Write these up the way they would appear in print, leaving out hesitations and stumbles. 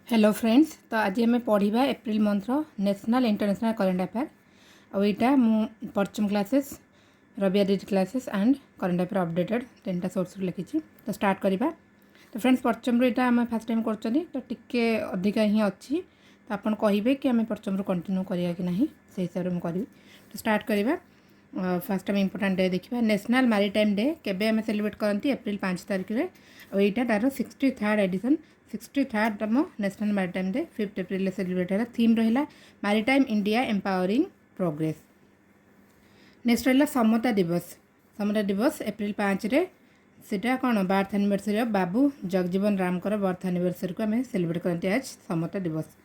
Hello friends, तो आज आम पढ़ा April monthly national international current affair और यहाँ मु Pancham classes Ravi Aditya classes and current affair updated 3टा सोर्स लिखी। तो स्टार्ट करवा। तो फ्रेंड्स पंचम यहाँ आम फास्ट टाइम कर तो टिके अधिका ही अच्छी, तो आपन कहे कि आम पंचम कंटिन्यू करिया कि नहीं से हिसाब से मुझे। तो स्टार्ट करवा। फास्ट आम इम्पोर्टाट डे देखा नेशनल मैरीटाइम डे केबे आम सेलिब्रेट करती एप्रिल 5 तारिख में और यहाँ तार 63rd edition 63rd national maritime day 5 April celebrate है। थीम रहा maritime India empowering progress. Next रहा समता दिवस। समता दिवस एप्रिल 5 रे सीटा कौन birth anniversary of Babu Jagjivan Ram birth anniversary को आम सेलिब्रेट करते आज समता दिवस।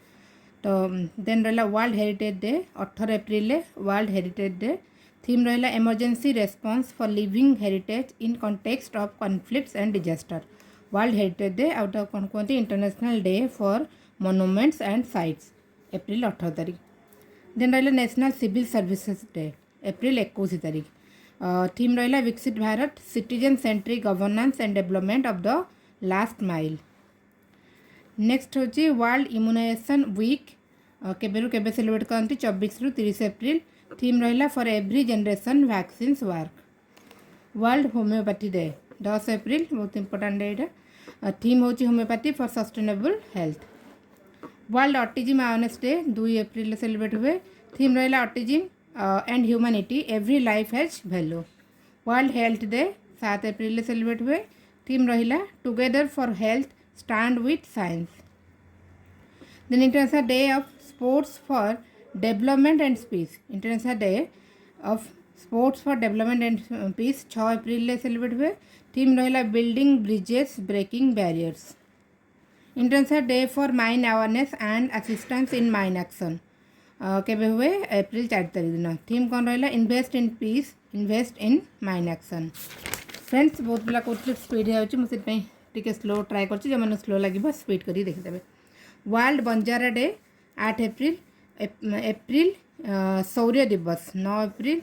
तो देन रहा world heritage day 18 April world heritage day. Theme रहा emergency response for living heritage in context of conflicts and disaster. World heritage day आउट कौन कहते international day for monuments and sites April 18 तारिख। देन रहा national civil services day April 21 तारिख। Theme रहा Viksit Bharat citizen centric governance and development of the last mile. Next होची world immunisation week केबेरु केबे सेलिब्रेट करती 24 रु 30 एप्रिल। थीम रहा for every generation vaccines work. World homeopathy day 10 April बहुत important day यहाँ। थीम होची homeopathy for sustainable health. World autism awareness day 2 April celebrate हुए। थीम रहा autism and humanity every life has value. World health day 7 April celebrate हुए। Theme रहा together for health stand with science. Then international day of sports for development and peace. International day of sports for development and peace 6 April celebrate हुए। Theme रहा building bridges breaking barriers. International day for mine awareness and assistance in mine action केबे हुए April 4 तारिख दिन। Theme कौन रहा invest in peace invest in mine action. Friends बहुत पिला कहते स्पीड होती स्लो ट्राए कर जो स्लो लगे स्पीड कर देखिदेवे। World Banjara day 8 April April Shaurya Diwas 9 April.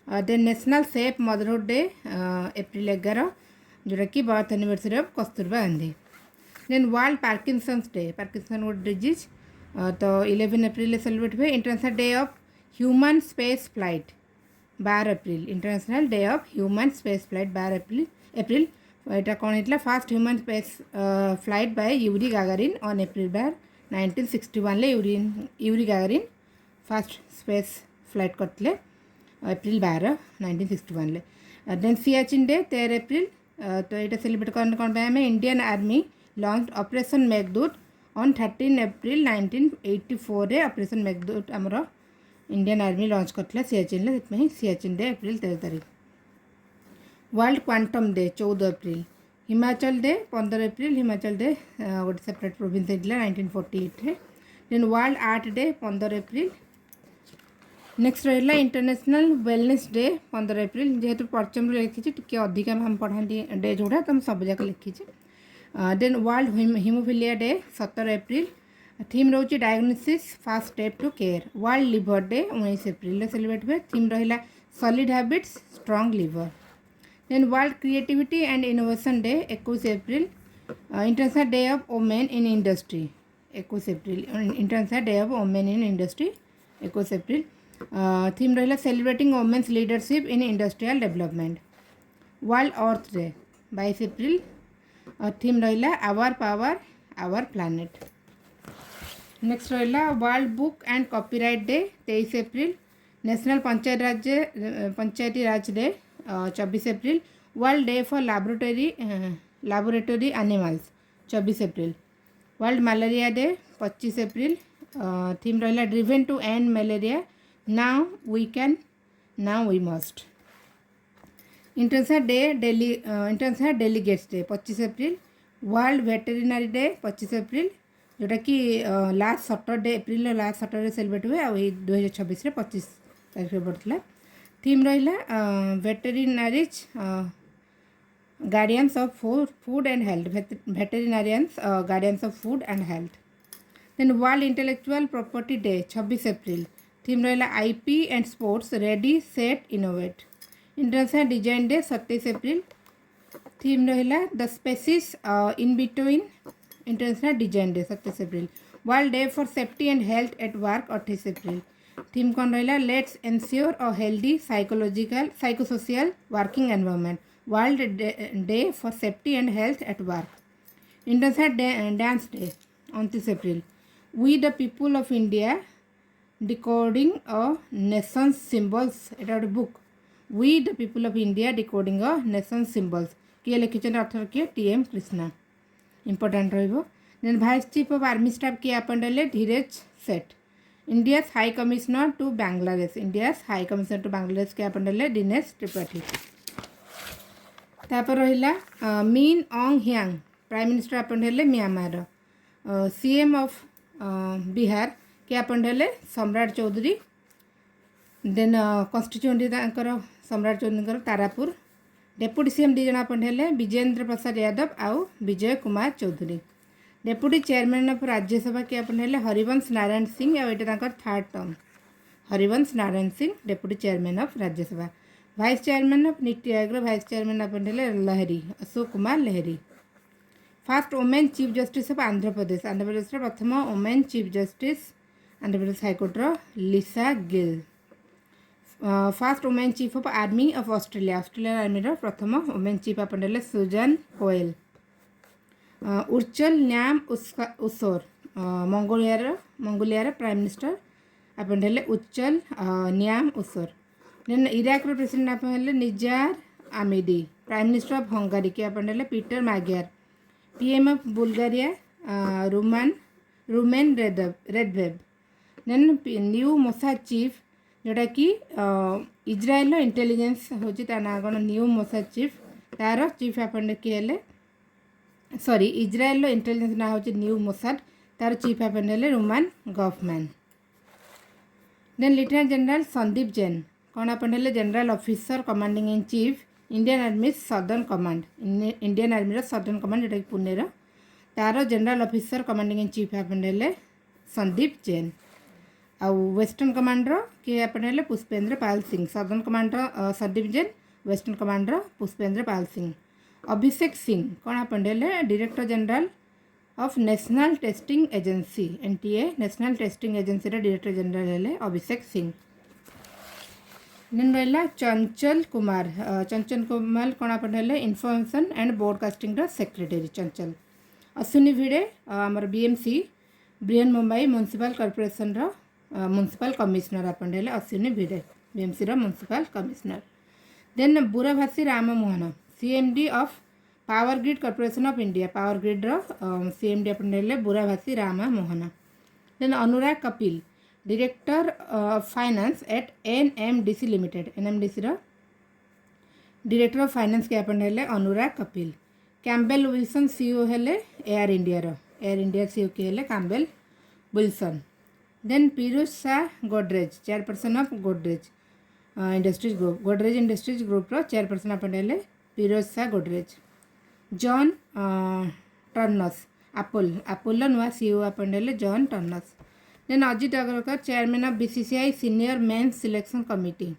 Then national safe motherhood day April 11 जोटा कि birth anniversary of Kasturba Gandhi. Then world Parkinson's day Parkinson गुड डिजीज तो 11 एप्रिल सेलिब्रेट हुए। International day of human space flight 12 April. International day of human space flight 12 April यहाँ कौन होता first human space flight by Yuri Gagarin on April 12 1961 Yuri Gagarin first space flight करते April 12 1961। Then Siachen day 13 April तो यहाँ celebrate करने कौन पाए Indian army launch operation Meghdoot on 13 April 1984 रे ऑपरेशन मेघदूत आमर इंडियन आर्मी लॉन्च करते सियाचिन सियाचिन डे एप्रिल 13 तारिख। World quantum day 14 April. Himachal day 15 April Himachal day गोटे सेपरेट प्रोविंस होता 1948 रे। Then world art day 15 April. Next रहा इंटरनेशनल वेलनेस डे 15 एप्रिल। जेहेतु पंचम लिखी टी अधिका हम पढ़ाती डे जोड़ा तो सब जाक लिखी। Then world hemophilia day 17 April. Theme रोचे diagnosis fast step to care. World liver day 19 April celebrate हुए। थीम रहा solid habits strong liver. Then world creativity and innovation day 21 April. International day of women in industry 21 April. International day of women in industry 21 April. Theme रहा celebrating women's leadership in industrial development. World earth day 22 April. Theme रहा our power our planet. Next रहा world book and copyright day 23 April. National Panchayati Raj day 24 April. World day for laboratory animals 24 April. World malaria day 25 April. Theme रहा driven to end malaria now we can now we must. International delegates day 25 April. World veterinary day 25 April जोटा कि last Saturday April last Saturday celebrate हुए और 2026 25 तारीख पड़ता। Theme रहा veterinaries guardians of food and health veterinarians guardians of food and health. Then world intellectual property day 26 April. Theme रहा IP and sports ready set innovate. International design day 27 April. Theme रहा the spaces in between international design day 27 April. World day for safety and health at work 28 April. Theme कौन रहा? Let's ensure a healthy psychosocial working environment. World day for safety and health at work. International dance day 29 April. We the people of India decoding a nation symbols, एटा गोटे book. We the people of India decoding a nation symbols किए लिखिं author किए? T M. Krishna. Important रही। Vice chief of army staff किए appointed? Dheeraj Seth. India high commissioner to Bangladesh, India high commissioner to Bangladesh के appointed? Dinesh Tripathi. तापर रहा Min Aung Hlaing prime minister appointed Myanmar. CM of Bihar के appointed? सम्राट Choudhary. Then constituency Samrat Choudhary Tarapur. Deputy CM दी जन appointed? Vijendra Prasad Yadav आउ Vijay Kumar Choudhary. Deputy chairman of Rajya Sabha के अपॉइंटेड? हरिवंश नारायण सिंह आउ एटा third term. Harivansh Narayan Singh deputy chairman of Rajya Sabha. Vice chairman of NITI Aayog vice chairman appointed? Lahiri Ashok Kumar Lahiri. First women chief justice of Andhra Pradesh, Andhra Pradesh प्रथम women chief justice Andhra Pradesh हाईकोर्टर Lisa Gill. First women chief of army of Australia, Australia army प्रथम women chief appointed? Susan Coyle. उर्चल न्याम उसोर मंगोलियार prime minister appointed? उच्चल न्याम उसोर। Then Iraq president appointed? Nizar Amedi. Prime minister of Hungary के appointed? Peter Magyar. PM of Bulgaria Rumen Radev. Then new Mossad chief जोटा कि इज्राएल इंटेलिजेंस होची ता ना कौन? न्यू मोसाद चीफ तार चीफ अपॉइंटेड किए? सॉरी इज्राएल इंटेलिजेंस ना होची न्यू मोसाद, तार chief appointed Roman Gofman. Then lieutenant general Sandeep Jain कौन appointed? General officer commanding in chief Indian army southern command, Indian army southern command जोटा कि पुणे तार general officer commanding in chief appointed? Sandeep Jain. आउ western commander किए appointed? Pushpendra Pal Singh. Southern commander Sandeep Jain, western commander Pushpendra Pal Singh. Abhishek Singh कौन appointed? Director general of national testing agency NTA, national testing agency director general है अभिषेक Singh. Then रहा चंचल कुमार कौन appointed? Information and broadcasting secretary Chanchal. Ashwini Bhide आमर BMC Brihan Mumbai municipal corporation municipal commissioner appointed? Ashwini Bhide BMC municipal commissioner. Then Burabhasi Ram Mohan CMD of power grid corporation of India, power grid CMD appointed? Burabhasi Ram Mohan. Then Anurag Kapil director of finance at NMDC limited, NMDC director of finance के appointed? Anurag Kapil. Campbell Wilson CEO हेले air India CEO के हेले Campbell Wilson. Then Piyush Shah Godrej chairperson of Godrej industries group, Godrej industries group chairperson appointed? Piyush Shah Godrej. John Ternus Apple नुआ CEO appointed? John Ternus. Then Ajit Agarkar chairman of BCCI senior men's selection committee,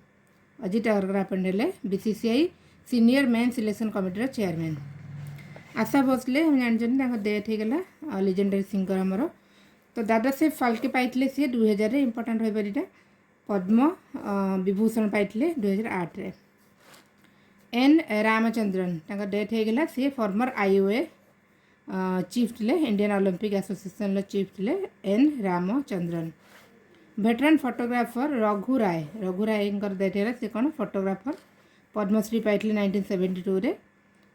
Ajit Agarkar appointed? BCCI senior men's selection committee chairman. Asha Bhosle हम जानते death होगा legendary singer आमर। तो दादा साहेब फाल्के पाइले सी 2000 important हो पद्म विभूषण पाइले 2008। N Ramachandran death होगा सी फॉर्मर आईओए चीफ थे, इंडियन ओलंपिक एसोसिएशन चीफ थे एन रामचंद्रन। वेटरान फोटोग्राफर रघु राय डेथ होगा सी कौन? फोटोग्राफर पद्मश्री पाइले 1972 रे।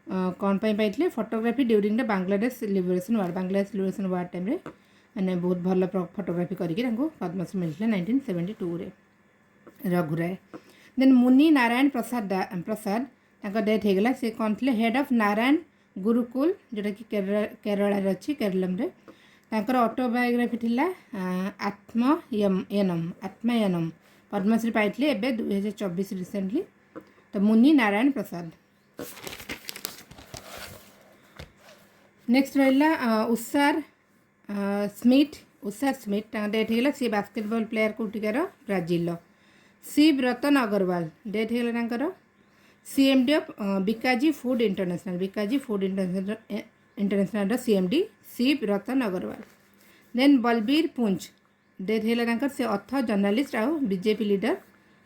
कौन पाइले? Photography during the Bangladesh liberation war, Bangladesh liberation war time रे मैंने बहुत भल फोटोग्राफी करके पद्मश्री मिलता 1972 रे रघु राय। देन मुनि नारायण प्रसाद डेथ होगा सी कौन थे? हेड ऑफ नारायण गुरुकुल जोटा कि केरल अच्छी केरलम रे। तांकर ऑटोबायोग्राफी थिला आत्मयनम पद्मश्री पाइले एबे 2024 रिसेंटली। तो मुनि नारायण प्रसाद। नेक्स्ट रहा उषार स्मिथ डेथ होगा सी बास्केटबॉल प्लेयर कोटिकार ब्राजिल। शिव रतन अग्रवाल डेथ होगा CMD of Bikaji food international international CMD Shiv Ratan Agarwal. Then Balbir Punj death है से ऑथर जर्नलिस्ट आउ BJP leader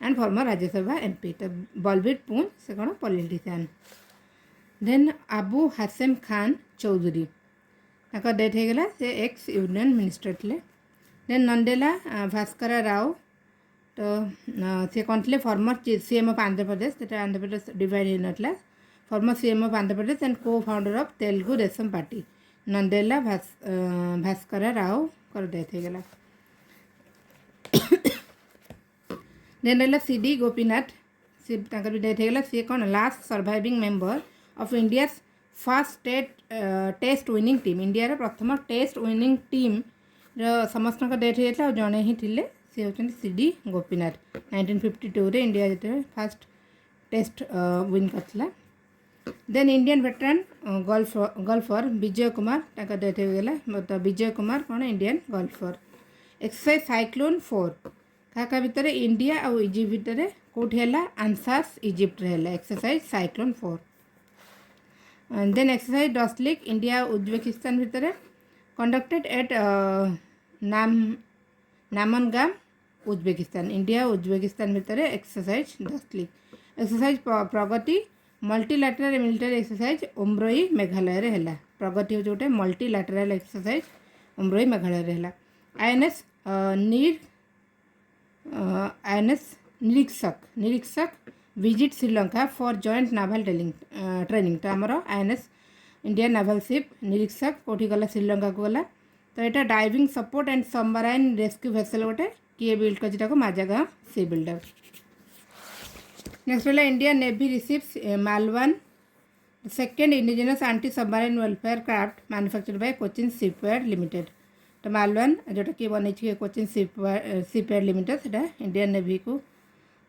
and former Rajya Sabha MP। तो बलबीर पुंज से कौन politician. Then Abu Hashem Khan Chowdhury death होगला से एक्स यूनियन मिनिस्टर थे। देन नंदेला भास्कर राव तो सी कौन थे former CM of Andhra Pradesh. Andhra Pradesh divide हो ना former CM of Andhra Pradesh and co founder of Telugu Desam party Nadendla Bhaskar Rao को डेथ होगला। देन रहा CD गोपीनाथ भी डेथ होगला सी कौन last surviving member of India first test winning team. India प्रथम टेस्ट विनिंग टीम समस्त डेथ होता है जड़े ही थे सी होती CD गोपीनाथ 1952 रे इंडिया जो फास्ट टेस्ट विन करता। Then Indian वेटरान गल्फर Vijay Kumar death होगला। तो विजय कुमार कौन इंडियन गल्फर। एक्सरसाइज साइक्लोन 4 क्या भितर इंडिया और इजिप्ट भितर कौटी है आंसास इजिप्ट है exercise cyclone 4। Then exercise Dustlik India Uzbekistan भितर conducted at Namangan Uzbekistan. India Uzbekistan भितर exercise Dustlik. Exercise Pragati multilateral military exercise Umroi Meghalaya रे है। प्रगति हो जोटे मल्टीलैटरल एक्सरसाइज उम्रोई मेघालय रे है। INS Nirikshak visit Sri Lanka for joint naval training. तो आमर INS इंडियन नावल शिप निरीक्षक कौटी गला श्रीलंका को गला। तो यहाँ diving support and submarine rescue vessel गोटे किए बिल्ड कर माजागांव सी बिल्डर। नेक्स्ट है Indian navy receives Malvan second indigenous anti submarine welfare craft manufactured by Cochin shipyard limited. तो मालवान जोटा कि बन कोचिन शिपयार्ड लिमिटेड से इंडियन नेवी को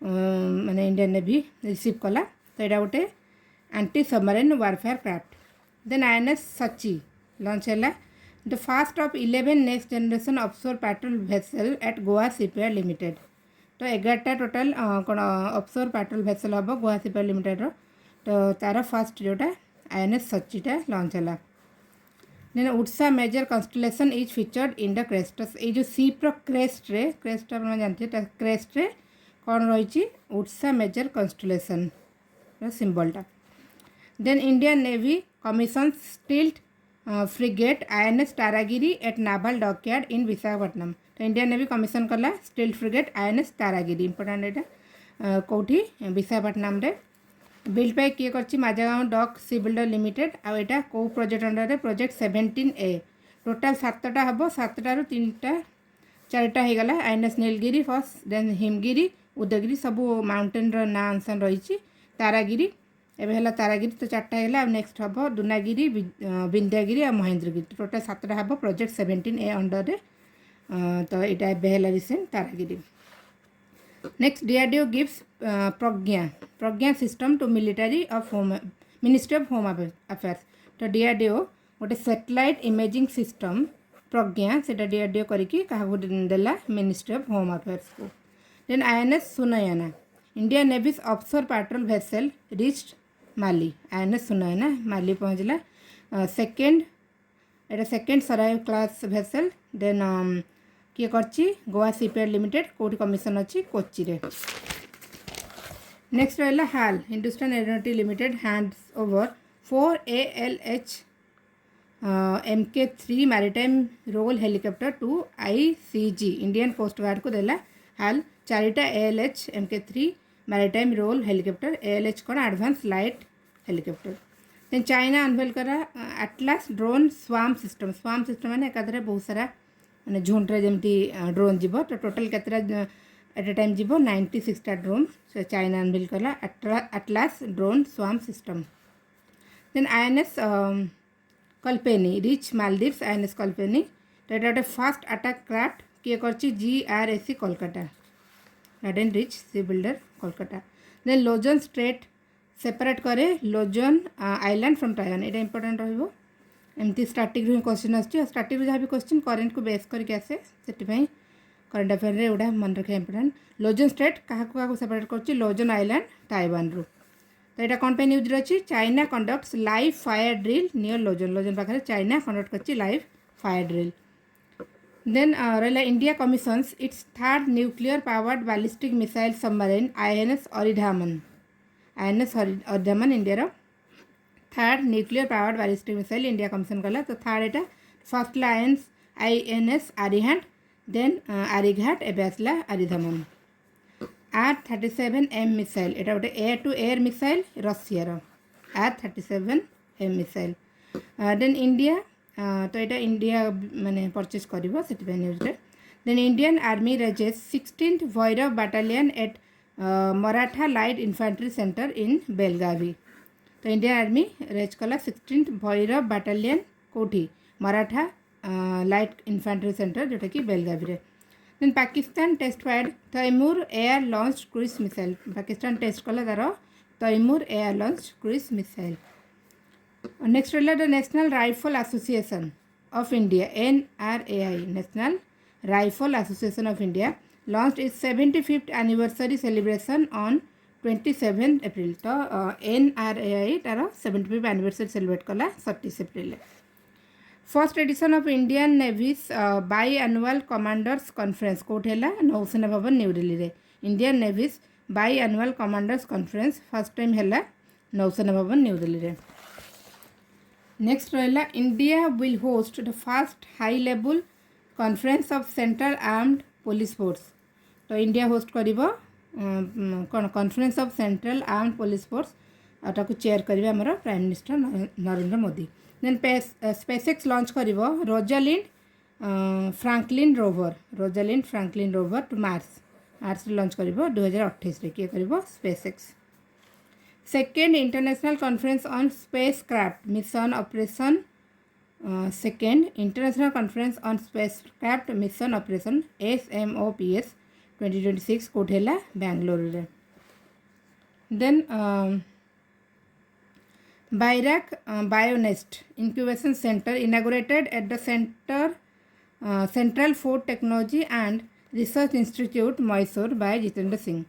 माने इंडियन नेवी रिसीव कला। तो यहाँ गोटे anti submarine warfare craft. Then INS Sachi launch है the first of 11 next generation offshore patrol vessel at Goa shipyard limited. तो 11टा टोटाल कौन ऑफशोर पेट्रोल वेसल हम गोवा शिपयार्ड लिमिटेड तो तार फर्स्ट जोटा INS सचीटा लॉन्च है। Then Odisha major constellation is featured in the crest. ये जो सीप्र क्रेस्ट रे क्रेस्ट आप जानते क्रेस्ट रे कौन रही उड़सा मेजर कन्स्टलेशन सिंबलटा। Then Indian navy commission stealthed frigate INS Taragiri at naval dockyard in Visakhapatnam. तो इंडियन नेवी कमिशन कला stealthed frigate INS Taragiri important यहाँ कौटी विशाखापट्टनम रे बिल्ड पे किए कर Mazagon dock ship builder limited. आ यहाँ कौ project under project 17A total 7टा हम 7टारू 3टा 4टा होगला INS Nilgiri first then Himgiri Udaygiri सब माउंटेन ना आंसन रही तारागिरी एवं है तारागिरी तो 4टा होगला। नेक्स्ट हम दुनागिरी विंध्यागिरी और महेंद्रगिरी टोटाल 7टा हम प्रोजेक्ट 17A अंडर तो यहाँ एवं recent Taragiri. Next DRDO gives Pragya system to military of home ministry of home affairs. तो DRDO गोटे सैटेलाइट इमेजिंग सिस्टम प्रज्ञा से DRDO करके देला मिनिस्ट्री ऑफ होम अफेयर्स को। Then INS Sunayna Indian navy's offshore patrol vessel reached Mali. INS Sunayna Mali पहुँचला। Second Saryu class vessel. Then किए करची Goa shipyard limited कौटी कमिशन अच्छी कोची रे। नेक्स्ट रहा हाल Hindustan aeronautic limited hands over 4 ALH MK3 maritime role helicopter to ICG Indian coast guard को देला हाल 4टा ALH MK3 maritime role helicopter. ALH कौन advanced light helicopter. Then China unveil करा एटलास ड्रोन स्वाम सिस्टम मैंने एकाधरे बहुत सारा मैंने झुंड्रे जमती ड्रोन जीव। तो टोटाल केतरा एट ए टाइम जीव 96टा ड्रोन से चाइना अनवेल कला atlas drone swarm system. Then INS Kalpeni reach Maldives INS Kalpeni तो ये गोटे फास्ट अटैक क्राफ्ट किए करची GRAC Kolkata garden reach ship builder Kolkata. Then Luzon strait separate करे लोजन आइलैंड फ्रॉम टाइवान। ये इंपोर्टेंट रहिबो एमती स्टार्टिंग रू क्वेश्चन आसची स्टार्टिंग जहाँ भी क्वेश्चन करेंट को बेस करके आसे से करंट अफेयर रे एवढा मन रखा इंपोर्टेंट। लोजन स्टेट क्या सेपरेट कर लोजन आइलैंड टाइवान रू। तो यहाँ कौन पे न्यूज अच्छी China conducts live fire drill near Luzon Luzon पाखे चाइना कंडक्ट कर लाइव फायर ड्रिल देन रहा India commissions its third nuclear powered ballistic missile submarine INS Aridhaman India third nuclear powered ballistic missile India commission कला तो third एटा first INS Arihant then Arighat एवं आसला Aridhaman R-37M missile एटा गोटे एयर टू एयर मिसाइल रशियार R-37M missile then India तो यहाँ इंडिया माने परचेज कर news then Indian army raises 16th Bhairav battalion at Maratha light infantry centre in Belagavi तो इंडियन आर्मी रेज कला 16th भैरव बाटालियन कौटी मराठा लाइट इन्फेंट्री सेंटर जोटा कि Belagavi then Pakistan test fired Taimur air launch cruise missile Pakistan test कला तार Taimur air launch cruise missile next रहा the national rifle association of India NRAI national rifle association of India launch is 75th anniversary celebration on 27 April तो NRAI तार 75th anniversary celebrate कला 30 April first edition of Indian navy's biannual commanders conference कोठे Nausena Bhavan new Delhi रे Indian navy's biannual commanders conference first time है Nausena Bhavan new Delhi रे next रहा India will host the first high level conference of central armed police force तो India host कर कौन conference of central armed police force आटाको chair करेंगे आमर prime minister Narendra Modi then SpaceX launch कर Rosalind Franklin rover to Mars launch कर 2028 किए कर SpaceX second international conference on spacecraft mission operation second international conference on spacecraft mission operation SMOPS 2026 कोठेला Bengaluru then Bairak Bionest Incubation Center inaugurated at the Central Food Technology and Research Institute, Mysore by Jitendra Singh.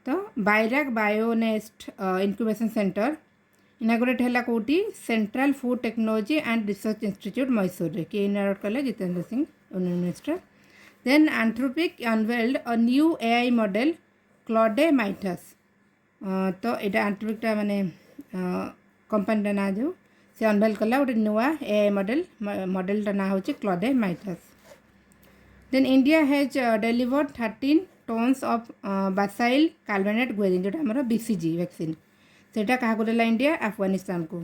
तो Bairak Bionest Incubation Center inaugurate है कोटी central food technology and research institute Mysore रे के inaugurate कले Jitendra Singh union minister then Anthropic unveiled a new AI model Claude Mythos तो यहाँ एंथ्रोपिकटा माने company ना जो से अनवेल कला गोटे नुआ AI मॉडल ना हूँ Claude Mythos then India has delivered 13 tons of bacille Calmette Guerin जो आम BCG वैक्सीन सेटा क्या देला इंडिया अफगानिस्तान को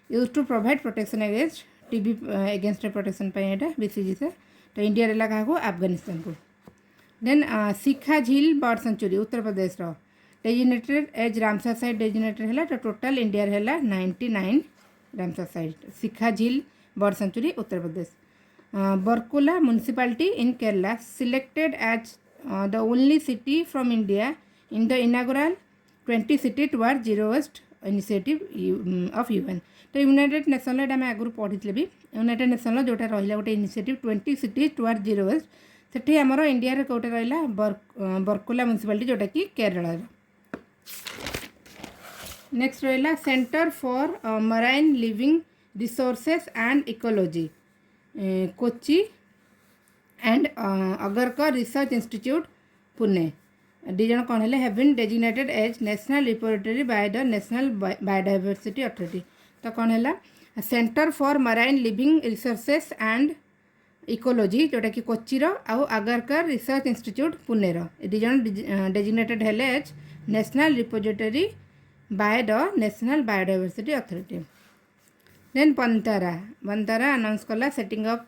use to provide protection against TB against protection यहाँ BCG से तो इंडिया देला क्या अफगानिस्तान को then Shikha Jheel bird sanctuary Uttar Pradesh designated as Ramsar site designated है तो टोटल इंडिया है 99 Ramsar site Shikha Jheel bird sanctuary Uttar Pradesh Varkala municipality in Kerala selected as the only city from India in the inaugural 20 city toward zero waste initiative of UN तो united nation आम आगुरी पढ़ी भी united nation जोटा रहा गोटे initiative 20 city toward zero waste सेठी आमर इंडिया कोटे रहा बरकुला म्युनिसिपालिटी जोटा कि केरल नेक्स्ट रहा centre for marine living resources and ecology Kochi and Agarkar research institute Pune दिजन कौन है have been designated as national repository by the national biodiversity authority तो कौन है centre for marine living resources and ecology जोटा कि कोचीर आउ आगरकर रिसर्च इंस्टीट्यूट पुणेर दिजन डेजिग्नेटेड है as national repository by the national biodiversity authority then Vantara announce कला setting up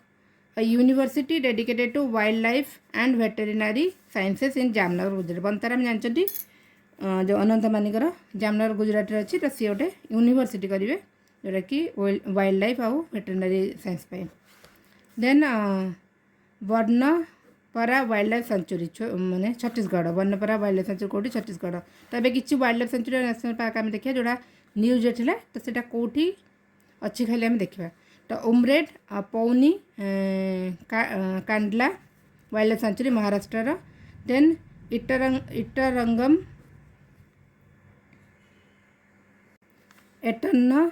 a university dedicated to wildlife and veterinary sciences in Jamnagar Gujarat Vantara में जानते जो अनंत मानिकर जामनगर गुजरात अच्छी तो सी गोटे यूनिवर्सिटी करेंगे जोटा कि वाइल्ड लाइफ आउ वेटेरिनरी साइंस पे then Barnapara wildlife sanctuary माने Chhattisgarh Barnapara wildlife sanctuary कौटी छत्तीसगढ़ तो ये किसी wildlife sanctuary national park आम देखिए जोड़ा न्यूज था तो सीटा कौटी अच्छी खाली आम देखा तो Umred Pauni Karhandla wildlife sanctuary Maharashtra then इटरंगम एटन्न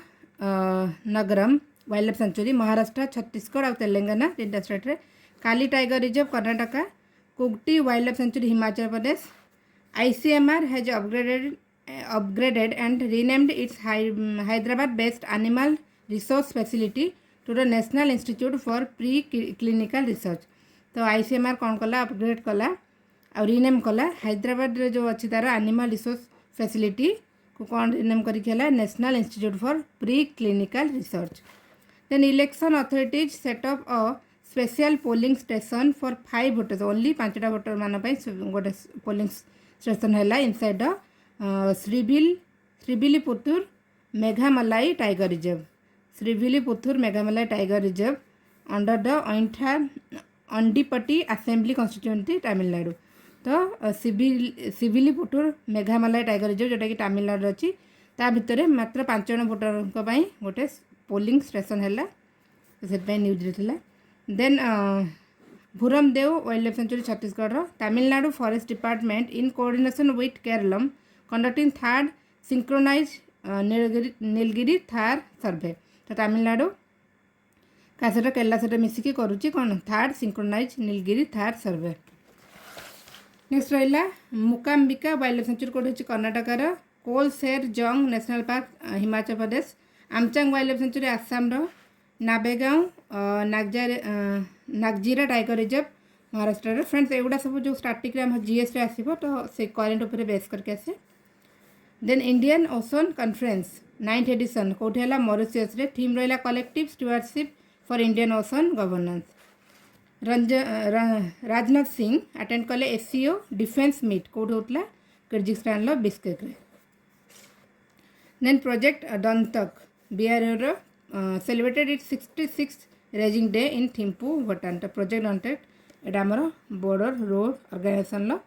नगरम wildlife sanctuary Maharashtra Chhattisgarh और तेलंगाना तीन स्टेट रे Kali tiger reserve Karnataka Kugti wildlife sanctuary Himachal Pradesh ICMR has upgraded and renamed its Hyderabad based animal resource facility to the National Institute for Pre-Clinical Research। तो ICMR कौन कला upgrade कला और rename कला हैदराबाद जो अच्छी तार एनिमल रिसोर्स फैसिलिटी को कौन रीनेम करके national institute for preclinical research. Then election authorities set up a special polling station for 5 voters only 5टा वोटर मान गोटे पोलिंग स्टेशन है inside Srivilliputhur Megamalai tiger reserve Srivilliputhur Megamalai tiger reserve under the अइंठा Andipatti assembly constituency Tamil Nadu. तो Srivilliputhur Megamalai tiger reserve जोटा कि तमिलनाडु अच्छी ता भितर मात्र 5 जन वोटर गोटे पोलिंग स्टेशन है से न्यूज रे। Then Bhoramdev wildlife sanctuary Chhattisgarh Tamil Nadu forest department in coordination with Keralam conducting 3rd synchronize Nilgiri tahr survey. तो तमिलनाडु का केरला से मिसिकी करुच्ची कौन 3rd synchronize Nilgiri tahr survey. Next रहा मुकाम्बिका वाइल्ड लाइफ सेंचुरी कौट होची कर्नाटकार कोलसेर जंग national park Himachal Pradesh Amchang wildlife sanctuary Assam Navegaon Nagzira tiger reserve Maharashtra. Friends एगुड़ा सब जो स्टार्टिंग आम जीएस रे आसीबो तो से करेंट उपर बेस करके आसे। Then Indian ocean conference 9th edition कौटे है मॉरिशस रे थीम रहा collective stewardship for Indian ocean governance. Rajnath Singh attend कले SCO डिफेंस मीट कौट होता किर्गिस्तान लो बिस्केक रे। Then project Dantak BRO celebrated its 66th raising day in Thimphu Bhutan. तो प्रोजेक्ट दंतक एटा आमर बॉर्डर रोड ऑर्गेनाइजेशन लो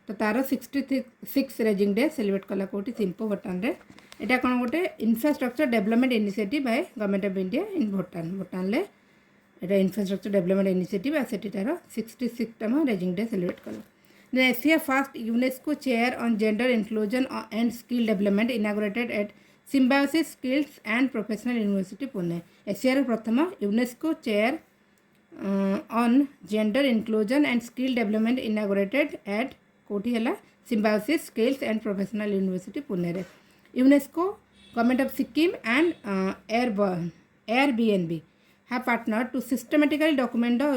तो तार 66 रेजिंग डे सेलिब्रेट कला कौटी थिम्पू भूटान रे। एटा कौन गोटे infrastructure development initiative by government of India in Bhutan. Bhutan ले एटा इंफ्रास्ट्रक्चर डेवलपमेंट इनिशिएटिव सेठी तार 66तम रेजिंग डे सेलिब्रेट कला। Then Asia first UNESCO chair on gender inclusion and skill development inaugurated at Symbiosis skills and professional university Pune. एशियार प्रथम UNESCO chair on gender inclusion and skill development inaugurated at कोठी है Symbiosis skills and professional university Pune रे। UNESCO government of Sikkim and Airbnb have partnered to systematically document the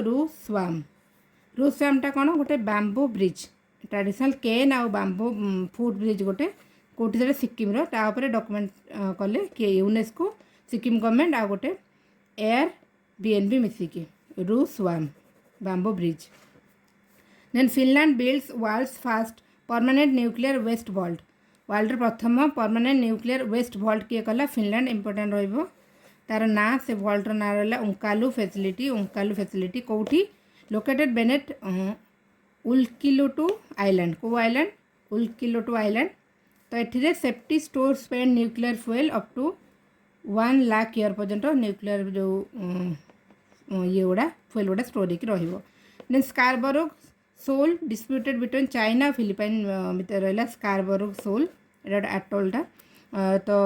रू स्वामटा कौन गोटे bamboo bridge traditional केन आउ bamboo foot bridge गोटे कौटी से सिक्किम रे डॉक्यूमेंट कले किए यूनेस्को सिक्किम गवर्नमेंट आ गोटे Airbnb मिसिकी रू स्वाम bamboo bridge. Then Finland builds world's first permanent nuclear waste vault world प्रथम परमानेंट न्यूक्लियर वेस्ट वॉल्ट किए कला फिनलैंड इंपोर्टेंट रहिबो तार ना से वॉल्ट ना रहा उंकालू फैसिलिटी कौटी लोकेटेड बेनेट उल्किलोटू आइलैंड को आइलैंड उल्किलोटू आइलैंड। तो ये safety store spent nuclear fuel up to 1 lakh year पर्यंत न्यूक्लियर जो ये गुड़ा फ्यूएल गुड़ा स्टोर हो। Then Scarborough shoal disputed between China और फिलिपाइन भितर रहा स्कार्बरो सोल एट एटोलटा। तो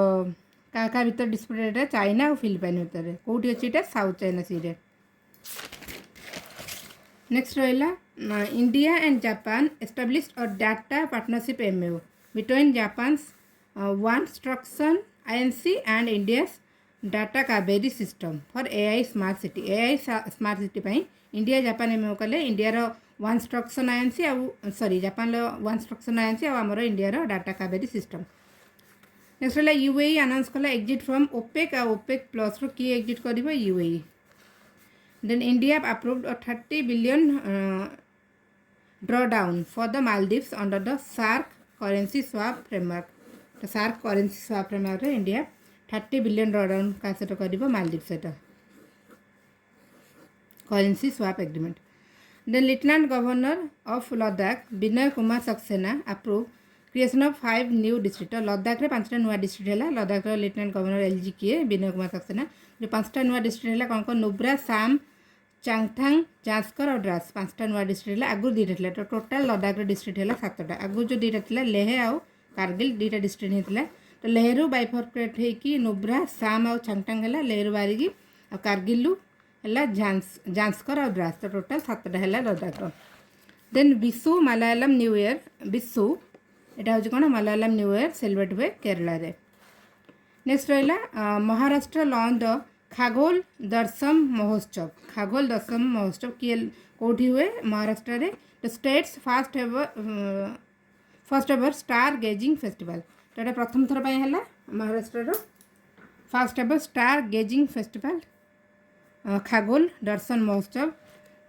क्या भितर डिस्प्यूटेड चाइना और फिलिपाइन भितर कौटी अच्छी साउथ चाइना सी रे। नेक्स्ट रहा India and Japan established a data partnership MOU between Japan's one struction INC and India's data Kaveri system for AI smart city. AI smart city पाई India Japan MOU कले India रो वन स्ट्रक्शन INC आ sorry Japan लो वन स्ट्रक्शन INC आ हमरो इंडिया रो डाटा कावेरी सिस्टम। नेक्स्ट रहा UAE अनाउंस कला एग्जिट फ्रॉम OPEC आ OPEC प्लस रो की एग्जिट करिवो UAE। Then India approved a 30 billion drawdown for the Maldives under the SARC currency swap framework. तो सार्क करेंसी स्वाप फ्रेमवर्क रे India 30 billion drawdown का set करिवो Maldives set currency swap agreement. Then lieutenant governor of Ladakh Vinay Kumar Saxena approve creation of 5 new district. Ladakh रे 5टा नुआ district है लद्दाख रो lieutenant governor LG किए विनय कुमार सक्सेना जो 5टा नुआ डिस्ट्रिक्ट है कौन नुब्रा साम चांगथांग जास्कर और ड्रास 5टा नुआ डिस्ट्रिक्ट है आगु 2टा था। तो टोटाल लद्दाख डिस्ट्रिक्ट है 7टा आगु जो 2टा था लेह आउ कारगिल 2टा डिस्ट्रिक्ट होता। तो लेहरू बाइफर्केट होगी नुब्रा साम आउ छांगटांग है लेहरू बारिकी आ कारगिलू है झांस्कर और द्रास तो टोटाल 7टा है Ladakh. Then Vishu Malayalam new year Vishu यहाँ हूँ कौन मलयालम न्यू ईयर सेलिब्रेट हुए केरला रे। नेक्स्ट रहा महाराष्ट्र लॉन्च द खागोल दर्शम महोत्सव। खागोल दर्शम महोत्सव किए कौटी हुए महाराष्ट्र रे the state's first ever stargazing festival. तो ये प्रथम थर है Maharashtra first ever stargazing festival Khagol Darshan Mahotsav.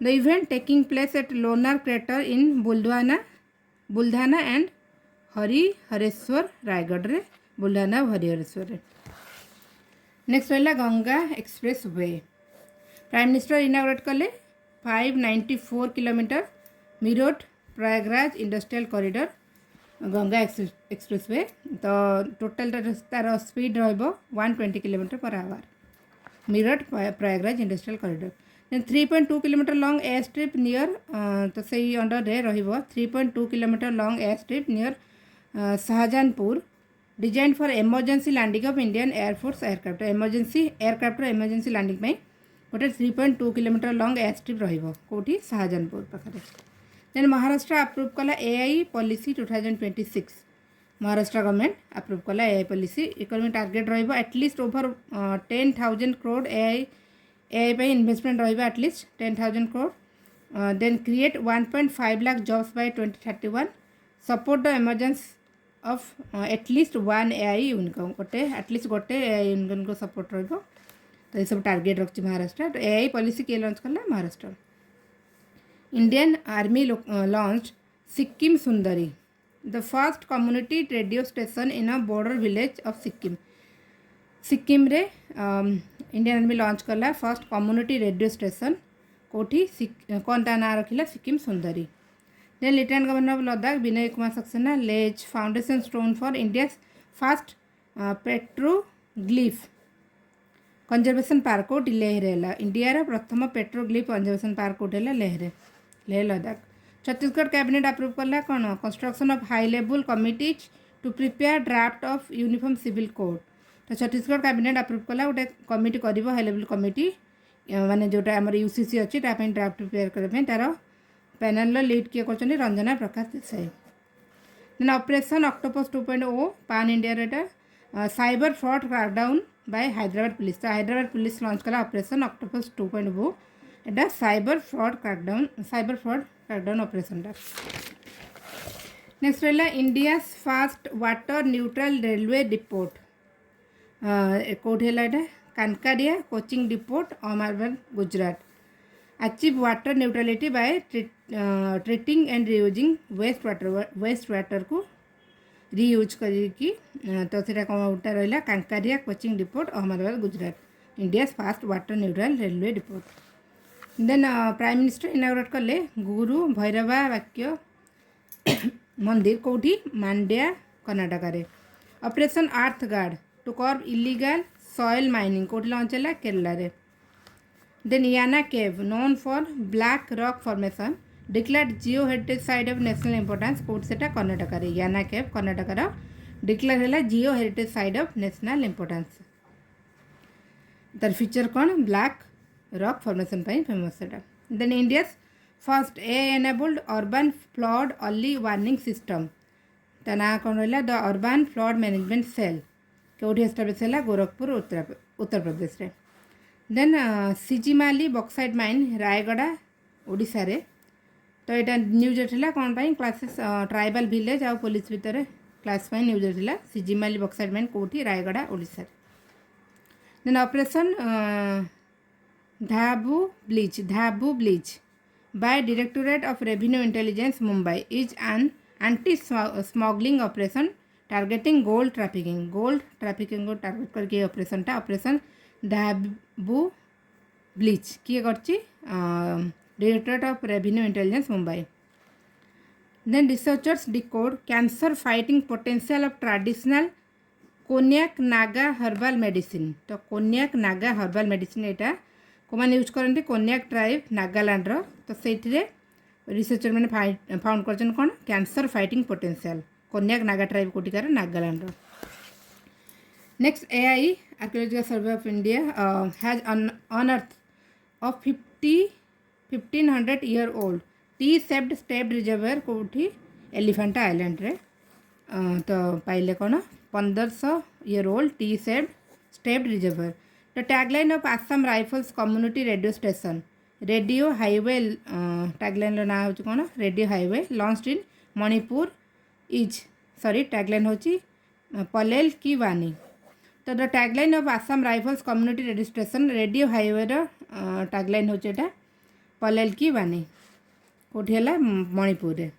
The event taking place at Lonar crater in Buldhana and Harihareshwar Raigad रे बुल्धाना और हरिहरेश्वर रे। नेक्स्ट रहा Ganga express way. Prime minister inaugurate कले 594 kilometre Meerut Prayagraj industrial corridor Ganga express way. तो टोटल तार स्पीड रो 120 kilometre per hour Meerut Prayagraj industrial corridor. Then 3.2 kilometre long airstrip near तो सही अंडर रे रहिबो 3.2 kilometre long airstrip near Shahjahanpur designed for emergency landing of Indian air force aircraft. Emergency aircraft emergency landing में गोटे 3.2 kilometre long air strip रहिबो कोठी शाहजहानपुर पाखरे। Then Maharashtra approve कला AI policy 2026। Maharashtra government approve कला एआई पॉलिसी इकोनॉमिक टारगेट रहिबो at least over 10,000 crore AI पे investment रहिबो at least 10,000 crore. Then create 1.5 lakh jobs by 2031। Support the emergency of at least one AI unicorn गोटे at least गोटे एआई यूनिकॉर्न को सपोर्ट रहिबो। तो ये सब टारगेट रखी महाराष्ट्र। तो एआई पॉलिसी किए लॉन्च कला Maharashtra. Indian army launch Sikkim Sundari the first community radio station in a border village of Sikkim. Sikkim रे इंडियन आर्मी लॉन्च कला फर्स्ट कम्युनिटी रेडियो स्टेशन कोठी कौन ता ना रखिला Sikkim Sundari. Then lieutenant governor of Ladakh Vinay Kumar Saxena lays foundation stone for India first petroglyph conservation park at Leh India प्रथम petroglyph conservation park at है Leh Ladakh. Chhattisgarh cabinet approve कला कौन construction of high level committees to prepare draft of uniform civil code. तो Chhattisgarh cabinet approve कला गोटे committee कर high level committee माने जोटा आम यूसीसी अच्छी ड्राफ्ट प्रिपेयर करने तार पैनल लीड किए कर Ranjana Prakash Desai. Then operation octopus 2.0 pan India रेटा cyber fraud crackdown by Hyderabad police. तो हैदराबाद पुलिस लॉन्च कला ऑपरेशन ऑक्टोपस 2.0 एटा cyber fraud crackdown operation. Next रहा India first water neutral railway depot कौट है Kankaria coaching depot Ahmedabad Gujarat. Achieve water neutrality by treating and reusing waste water को reuse करके। तो से कौटा रहा Kankaria coaching depot Ahmedabad Gujarat India first water neutral railway depot. Then prime minister inaugurate कले गुरु भैरवा वाक्य मंदिर कौटी मांड्या कर्नाटक रे। Operation earth guard to curb illegal soil mining कौटी लॉन्च है केरला रे। Then Yana cave known for black rock formation declared geo heritage site of national importance कौटी से कर्नाटक रे। Yana cave Karnataka declare है geo heritage site of national importance. तार feature कौन black rock formation famous है। Then India first AI enabled urban flood early warning system ता ना कौन रहा the urban flood management cell कौटी एस्टाब्लिश है गोरखपुर उत्तर प्रदेश रे। Then Sijimali bauxite mine Rayagada Odisha रे। तो यहाँ न्यूज था कौन क्लासेस ट्राइबल विलेज आ पुलिस भितर क्लास न्यूज था सिजिमाली बक्साइड माइन कौटी रायगड़ा ओडिशा। देन ऑपरेशन धाबू bleach by Directorate of Revenue Intelligence Mumbai is an anti-smuggling operation targeting gold trafficking को टारगेट करके ऑपरेशन टा ऑपरेशन धाबू ब्लीच किए करछि directorate of revenue intelligence Mumbai. Then researchers decode cancer fighting potential of traditional Konyak Naga herbal medicine. तो Konyak Naga herbal medicine यहाँ को मैंने यूज करते कोन्याक ट्राइब नागालैंड रो। तो से रिसर्चर मैंने फाउंड कर cancer fighting potential Konyak Naga tribe कोटिकार नागालैंड रो। Next, AI, Archaeological Survey of India, has unearthed a 1500 year old T-shaped stepped reservoir कोठी एलिफेंटा आइलैंड रे तो पाइले कौन 1500 year old T-shaped stepped reservoir. The tagline of Assam Rifles Community Radio Station Radio Highway tagline ना हो कौन Radio Highway launched in Manipur is tagline होची पलेल की वानी. तो the tagline of Assam rifles community radio station radio highway tagline होचे एटा पलेल की वानी कोठी हला मणिपुर रे.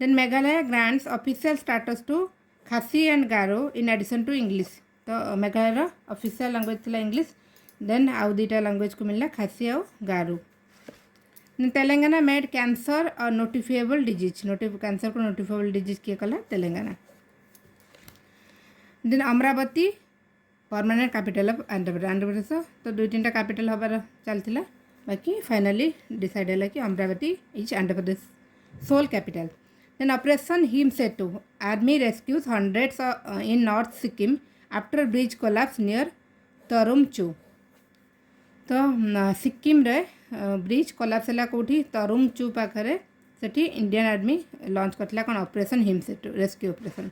Then Meghalaya grants official status to Khasi and Garo in addition to English. तो मेघालय ऑफिशियल लैंग्वेज थिला इंग्लिश देन आउ दुईटा लैंग्वेज को मिलला खासी और गारो. तेलंगाना मेड कैंसर और नोटिफिएबल डिजीज कैंसर को नोटिफिएबल डिजीज किए कला Telangana. Then Amaravati permanent capital of Andhra Pradesh. तो दुई तीन कैपिटल हबार चलता बाकी फाइनली डिसाइड है कि Amaravati is Andhra Pradesh sole capital. Then operation Him Setu army rescues hundreds in north Sikkim after bridge collapse near Tarumchu. तो सिक्किम रे ब्रिज कोलैप्स है कौटी तरुमचू पाखे से इंडियन आर्मी लॉन्च करता कौन operation Him Setu rescue operation.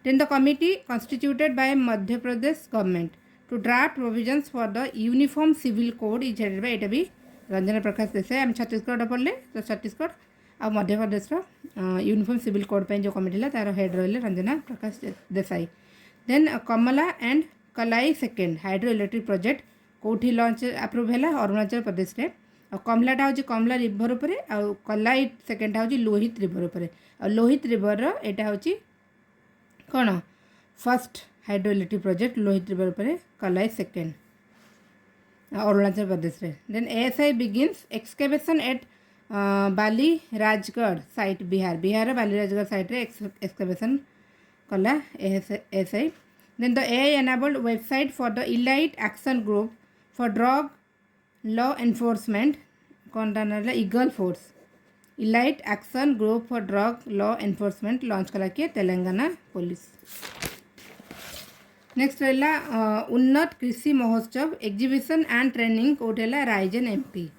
Then the committee constituted by Madhya Pradesh government to draft provisions for the uniform civil code is headed by भी रंजना प्रकाश देसाई. आम छत्तीसगढ़ पढ़ले तो छत्तीसगढ़ आ Madhya Pradesh uniform civil code पे जो कमिटी तार हेड रही Ranjana Prakash Desai. Then Kamala and Kalai second hydro electric project कौटी लॉन्च अप्रूव है अरुणाचल प्रदेश रे. कमलाटा हूँ कमला रिवर उपर आ कलाई सेकेंड हूँ लोहित रिवर उपर. लोहित रिवर यहाँ हूँ कौन first hydro electric project Lohit river पर कलाई सेकेंड अरुणाचल प्रदेश रे. Then ASI begins excavation at Bali Rajgarh site Bihar Bali Rajgarh site रे एक्सकेवेशन कला ASI. Then the AI enabled website for the elite action group for drug law enforcement कौन टा ना eagle force elite action group for drug law enforcement launch कला किए Telangana police. Next रहा Unnat Krishi Mahotsav exhibition and training कौटेला Raisen MP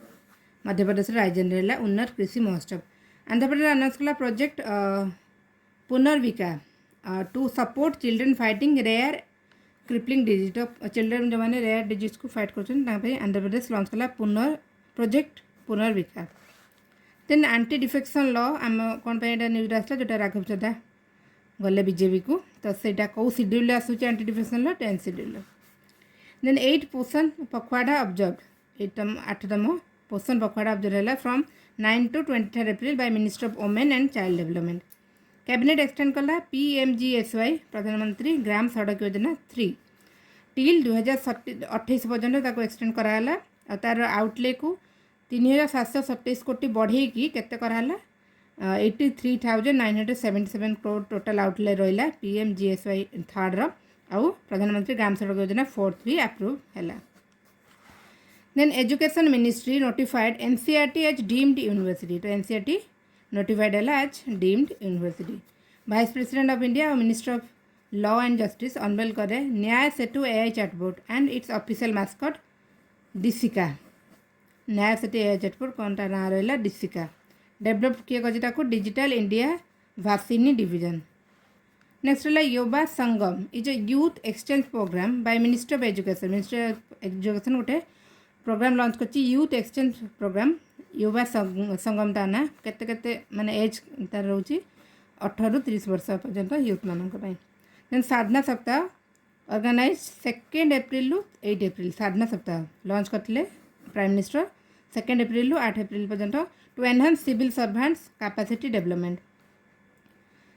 Madhya Pradesh Raisen रहा Unnat Krishi Mahotsav. Andhra Pradesh announce कला project Punarvika to support children fighting rare crippling disease. तो चिल्ड्रेन जो मैंने रेयर डिजीज को फाइट कर आंध्र प्रदेश लॉन्च कला project Punarvika. Then anti defection law आम कौन न्यूज आसला जोटा राघव चड्डा गले बीजेपी को. तो सेटा कौ शेड्यूल आसूँ anti defection law 10th schedule. Then 8 Poshan Pakhwada observe 8तम पोषण पखवाड़ा ऑब्जर्व है from 9 to 23 April by minister of women and child development. Cabinet extend कला PMGSY प्रधानमंत्री ग्राम सड़क योजना 3 टिल 2028 पर्यंत एक्सटेंड कराला. तार आउटले को 3727 कोटी बढ़ेगी केते कराला 83,977 करोड़ टोटल आउटले रहा PMGSY 3rd आउ प्रधानमंत्री ग्राम सड़क योजना 4th भी अप्रूव है. Then education ministry notified NCERT as deemed university. तो NCERT नोटिफाइड है as deemed university. Vice president of India और minister of law and justice unveil करे Nyaya Setu AI chatbot and its official mascot Disika. Nyaya Setu AI chatbot कौन टा ना रहा डिसिका. Develop किए कर digital India Bhashini division. Next रहा Yuva Sangam is a youth exchange programme by minister of education. Minister of education गोटे programme launch कर youth exchange programme Yuva Sangam ता ना केते माने एज तार रोची 18 ରୁ 30 वर्ष पर्यंत यूथ मानक. देन साधना सप्ताह ऑर्गेनाइज 2 एप्रिल 8 एप्रिल साधना सप्ताह लॉन्च करते प्राइम मिनिस्टर 2 एप्रिल 8 एप्रिल पर्यंत to enhance civil servants capacity development.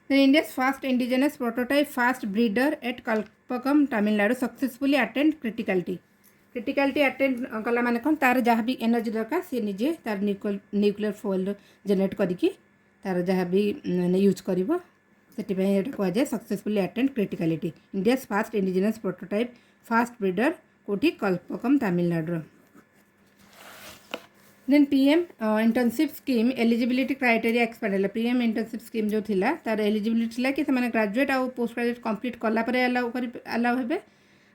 Then India's first indigenous prototype fast breeder at Kalpakkam Tamil Nadu successfully attend criticality attend कला माने कौन तार जहाँ भी एनर्जी दरकार सी निजे तार न्यूक्लियर फुएल जेनेरेट करिकी तार जहाँ भी यूज कर कहुए successfully attend criticality. India's first indigenous prototype fast breeder कोठी Kalpakkam Tamil Nadu. Then PM internship scheme eligibility criteria expand है. PM इंटर्नशिप स्कीम जो थिला तार एलिजिबिलिटी थिला कि से ग्रेजुएट आउ पोस्ट ग्रेजुएट कंप्लीट कला परे अलाउ हेबे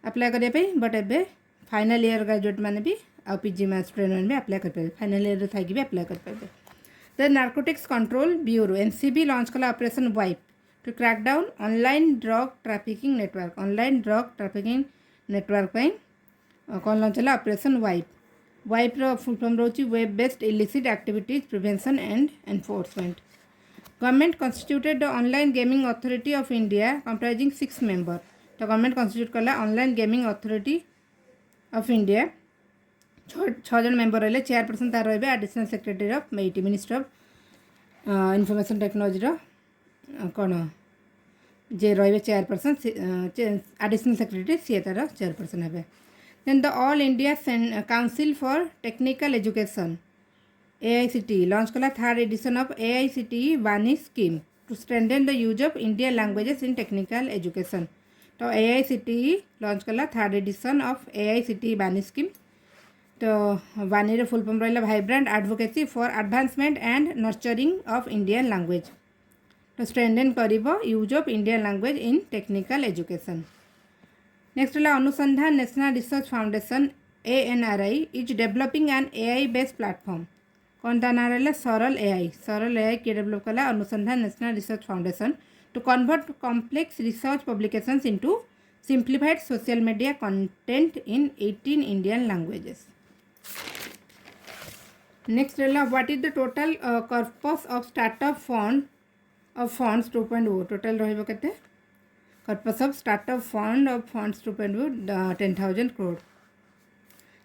अप्लाई करने बट एबे फाइनल ईयर ग्रेजुएट मैंने भी आ पीजी स्टूडेंट मैंने भी अप्लाई कर फाइनल ईयर थी भी अप्लाई कर the narcotics control bureau NCB launch कला operation wipe to crack down online drug trafficking network कौन लॉन्च है ऑपरेशन वाइप रो फुल फॉर्म रोची web based illicit activities prevention and enforcement government constituted the online gaming authority of India comprising 6 member तो government constitute कला online gaming authority of India 6 जन member रहे chairperson तार रही additional secretary of MeitY minister of information technology कौन जे रही chairperson additional secretary सी तार chairperson है then the all India council for technical education AICTE launch कला 3rd edition of AICTE Vaani scheme to strengthen the use of Indian languages in technical education तो AICTE launch कला 3rd edition of AICTE Vaani scheme तो Vaani full form रहा vibrant advocacy for advancement and nurturing of Indian language तो strengthen करिबो use of Indian language in technical education next है Anusandhan national research foundation ANRI is developing N AI based platform कौन ता ना रहा सरल AI किए डेवलप कला Anusandhan national research foundation to convert complex research publications into simplified social media content in 18 Indian languages next रहा what is the total corpus of startup fund of funds 2.0 total रहिबो केते corpus of startup fund of funds 2.0 10,000 crore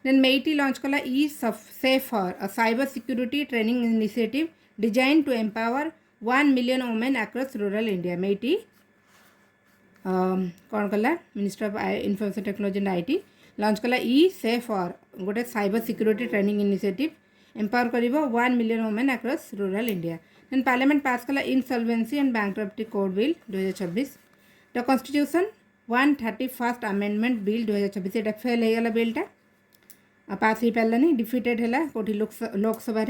then MeitY launch कला safer a cyber security training initiative design to empower 1 million women across rural India MeitY कौन कला minister of information technology and IT launch कला safer गोटे cyber security training initiative empower करिबो 1 million women across rural India then parliament pass कला insolvency and bankruptcy code bill 2026 the constitution 131st amendment bill 2026 एटा fail हो गला बिलटा पास हो पारानी defeated है कौटी Lok Sabha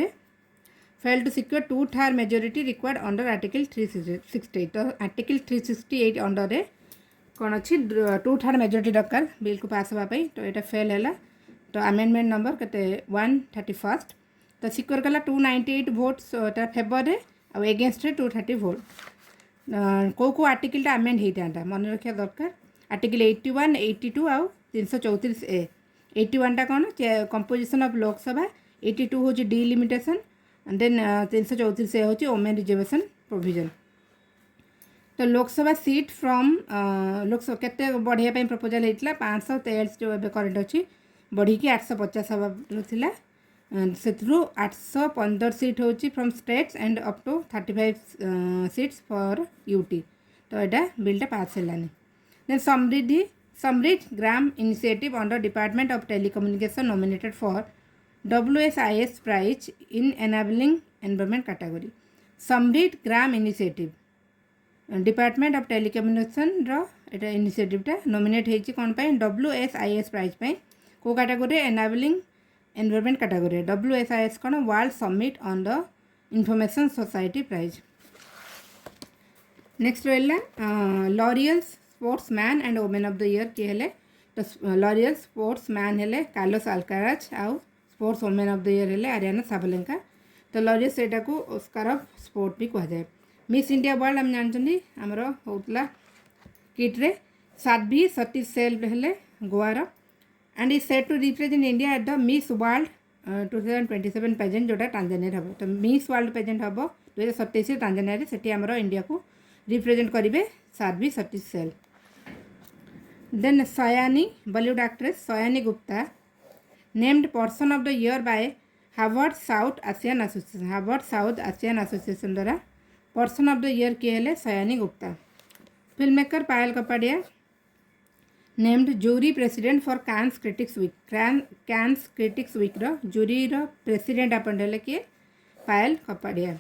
fail to secure 2/3 majority required under article 368 तो आर्टिकल 368 अंडर रे कौन अच्छी 2/3 मेजोरिटी दरकार बिल को पास होगापी तो यहाँ फेल है तो अमेंडमेंट नंबर के 131st तो सिक्योर कला 298 भोट्स फेवर रे आ एगेन्स्ट 230 भोट कौ आर्टिकल आमेंड होता मन रखा दरकार आर्टिकल 81 82 आउ 334A 81 कौन कंपोजिशन ऑफ लोकसभा 82 हूँ डिलिमिटेशन देन 334 हूँ वोमेन रिजर्वेशन प्रोविजन तो लोकसभा सीट फ्रॉम लोकसभा केते बढ़िया प्रपोजल होता 543 जो ए करेन्ट अच्छी बढ़ी 850 हवा से 815 सीट हूँ from states and up to 35 seats for UT तो यहाँ बिलटा पास है then Samriddh Gram initiative under department of telecommunication nominated for WSIS prize in enabling environment category Samriddh Gram initiative department of telecommunication रो इनिशिएटिवटा नॉमिनेट होती कौन WSIS प्राइज को category enabling environment category WSIS कौन world summit on the information society prize next रहा Laureus sports man and women of the year किए हेले तो लॉरियल स्पोर्ट्स मैन हेले कार्लोस अल्काराज आउ sports women of the year हेले Ariana साबलेंका तो L'Oréal सेटा को ऑस्कार ऑफ स्पोर्ट भी कह जाए मिस इंडिया वर्ल्ड आम जानते आमर होता किट्रे साध्वी सतीश सेल हेले गोवार and is set to represent India at the Miss World 2027 pageant जोटा टांजानिया हम तो मिस वर्ल्ड पेजेंट हम 2027 टांजानिया से आमर इंडिया को रिप्रेजेंट करेंगे साध्वी सतीश सेल then Sayani Bollywood actress Sayani Gupta named person of the year by Harvard South Asian Association द्वारा पर्सन ऑफ द ईयर किए हेले Sayani Gupta film maker Payal Kapadia named jury president for Cannes critics week jury president अपन हेले किए Payal Kapadia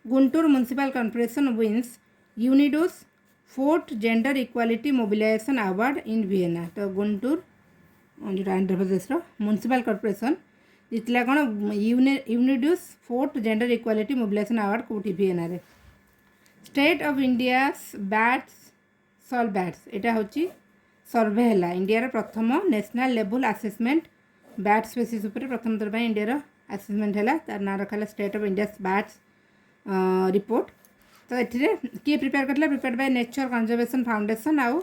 Guntur municipal corporation wins UNIDOS 4th gender equality mobilization award in Vienna तो गुंटूर जो Andhra Pradesh municipal corporation जितला कौन UNIDOS 4th gender equality mobilization award कौटी वियना रे state of India bats सॉल बैट्स यहाँ हूँ सर्वे है इंडिया प्रथम national level assessment bat species उपर प्रथम थर इंडिया आसेसमेंट है तार ना रखा state of India bats report. तो ये किए प्रिपेयर करते prepare by nature conservation foundation आउ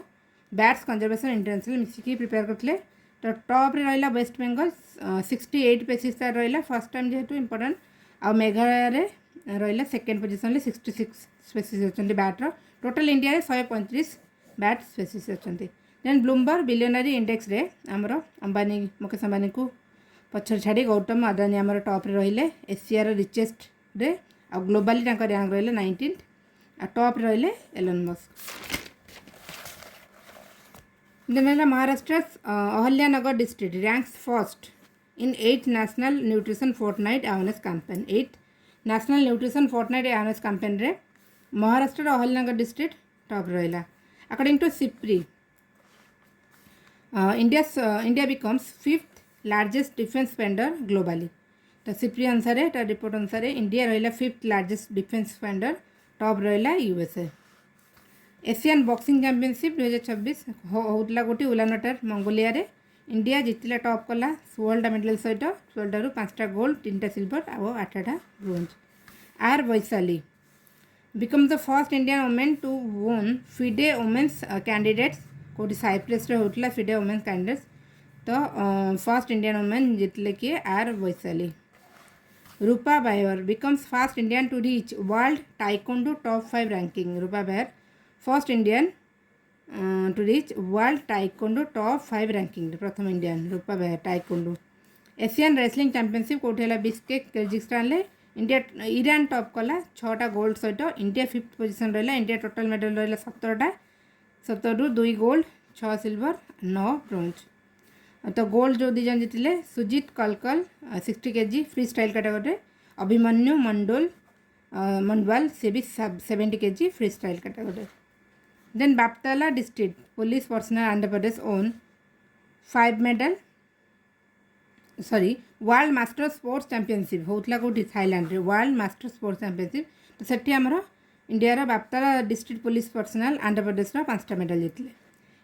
बैट्स कंजर्वेशन इंटरनेशनल मिसिकी प्रिपेयर करते। तो टॉप रे रहा वेस्ट बेंगल 68 पेसीज तार रहा फर्स्ट टाइम जेहेतु इंपोर्टेंट आ मेघालय रहा सेकेंड पोजिशन 66 स्पेसीज अच्छा बैट्र टोटाल इंडिया 135 बैट स्पेसीज अच्छा। देन ब्लूमबर्ग बिलियनरी इंडेक्स रे आमर अंबानी मुकेश अंबानी को पछर छाड़ी गौतम अदानी आमर टॉप रे रहिले एशियार रिचेस्ट रे आ ग्लोबली रैंक रहिले 19 आ टॉप रहिले Elon Musk. Then Maharashtra Ahilyanagar district ranks first in 8 national nutrition fortnight awareness campaign 8 national nutrition fortnight awareness campaign रे महाराष्ट्र अहल्यानगर डिस्ट्रिक्ट टॉप रहिला। According to SIPRI India becomes 5th largest defence spender globally. तो SIPRI अनुसार report अनुसार India रहिला 5th largest defence spender top रहिला USA. Asian boxing championship 2026 होता गोटी Ulaanbaatar Mongolia रे इंडिया जितला टॉप कला 16टा मेडल सहित 16 5टा गोल्ड 3टा सिल्वर और 8टा bronze. R Vaishali become the first Indian women to won FIDE women's candidates कोटी साइप्रस रे होतला फिडे वुमेन्स कैंडिडेट्स। तो फर्स्ट इंडियन वुमेन जितले कि R Vaishali. Rupa Bayor becomes first Indian to reach world taekwondo top 5 ranking. Rupa Bayor first Indian to reach world taekwondo top 5 ranking प्रथम Indian Rupa Bayor taekwondo. Asian wrestling championship कोठी है Bishkek Kyrgyzstan ले India Iran top कला 6टा gold सहित India 5th position रहा। India total medal रहा 17टा 17 2 गोल्ड 6 सिल्वर 9 ब्रोंज। तो गोल्ड जो दीजन जीतिले Sujeet Kalkal 60 kg free style category Abhimanyu Mandwal से भी 70 kg free style category. Then Bapatla district police personnel Andhra Pradesh won 5 medal world master sports championship होता कौटी थाईलैंड रे वर्ल्ड मास्टर स्पोर्ट्स चैंपियनशिप। तो सेठी आमर India बाप्ताला district police personnel Andhra Pradesh 5टा मेडल जीतले।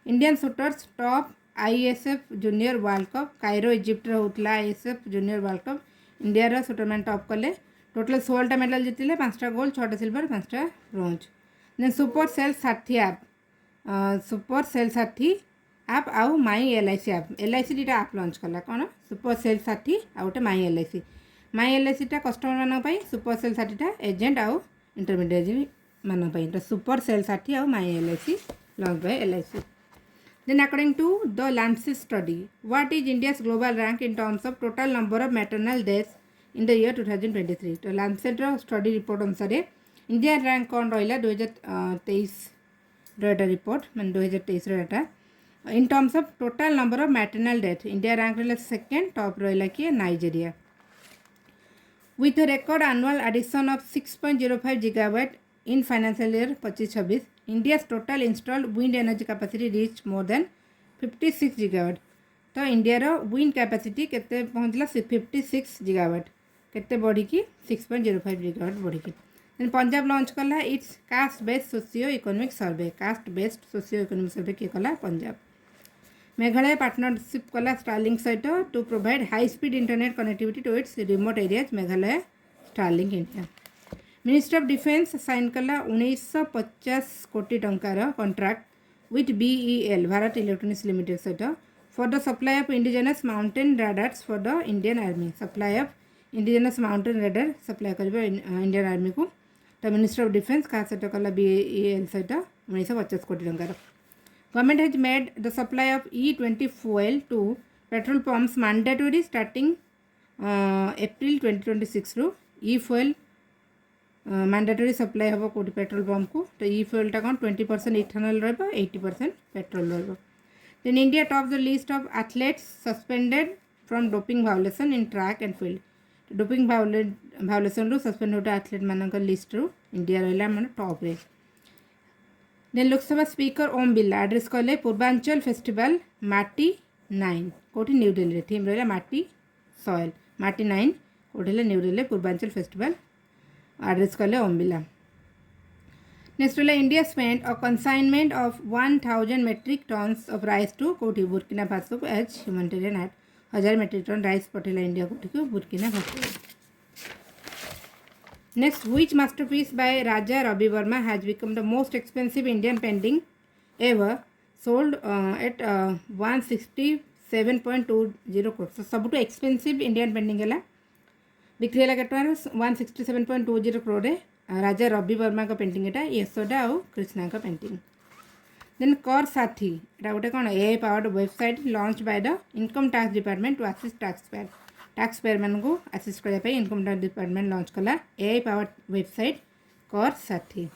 Indian shooters top ISSF junior world cup Cairo Egypt होता ISSF junior world cup India शूटरमैन टॉप कले टोटल 16टा मेडल जीतिले 5टा गोल्ड 6टा सिल्वर 5टा bronze. Then super sell 60 app आउ माई एलआईसी आप एलआईसी दुटा आप लॉन्च कला कौन सुपर सेल 60 आ गोटे माई एलआईसी कस्टमर मान सुपर सेल 60 एजेंट आउ इंटरमीडिएट मान तो सुपर सेल 60 आउ my LIC launch by LIC. Then according to the Lancet study what is India's global rank in terms of total number of maternal deaths in the year 2023। तो Lancet study report अनुसार India rank कौन रहा 2023 data report मान 2023 data in terms of total number of maternal death India rank रहा second top रहा कि Nigeria with record annual addition of 6.05 gigawatt in financial year 25-26 India's total installed wind energy capacity reach more than 56 gigawatt. तो India रो wind capacity केते पहुंचला 56 gigawatt केते बढ़ी की 6.05 गीगावाट बढ़ी की। देन पंजाब लॉन्च कला its caste based socio economic survey caste based socio economic survey किए कला पंजाब। मेघालय पार्टनरशिप कला स्टारलिंक सहित to provide high speed internet connectivity to its remote areas Meghalaya Starlink India. Ministry of defence sign कला 1950 कोटी टंकार contract with BEL Bharat electronics limited सहित for the supply of indigenous mountain radars for the Indian army supply of indigenous mountain radar supply कर Indian army को। तो ministry of defence क्या सहित कला बीईएल सहित 1950 कोटी टंकार। Government has made the supply of E20 fuel to petrol pumps mandatory starting April 2026 रु ई fuel मैंडेटरी सप्लाई हम कौट पेट्रोल पंप को। तो ई fuelटा कौन 20% इथेनॉल रहा 80% पेट्रोल रहा। Then India top the list of athletes suspended from doping violation in track and field doping violation रु suspend होता athlete मान लिस्ट रु इंडिया रहा मैंने टॉप रे। Then Lok Sabha speaker Om Birla address कले पूर्वांचल फेस्टिवल माटी 9 कौटी न्यू दिल्ली थीम रहा माटी सॉइल माटी 9 कौटी new Delhi Purvanchal festival address कले ओम बिरला। नेक्स्ट रहा India spent a consignment of 1000 metric tons of rice to कोठी Burkina Faso as humanitarian aid 1000 metric ton rice पठेला इंडिया कोठी को Burkina Faso. Next, which masterpiece by Raja Ravi Verma has become the most expensive Indian painting ever, sold at 167.20 crores. So सबुठु expensive Indian painting है बिक्री है केटा 167.20 crore Raja Ravi Varma का painting एटा यशोदा और कृष्णा का पेंटिंग. देन कर साथी एटा गोटे कौन AI powered website launch by the income tax department to assist tax payer मान को असिस्ट करने इनकम टैक्स डिपार्टमेंट लॉन्च कला AI powered website Kar Saathi.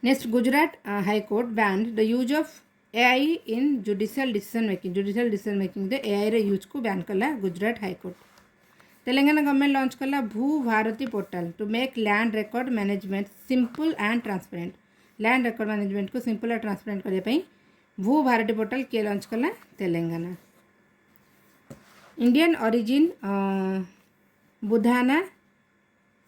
Next Gujarat high court banned the use of AI in judicial decision making दे AI रे use को ban कला Gujarat high court. Telangana government launch कला Bhu Bharati portal to make land record management simple and transparent. Land record management को simple और transparent करने Bhu Bharati portal किए launch कला Telangana. Indian origin Bodhana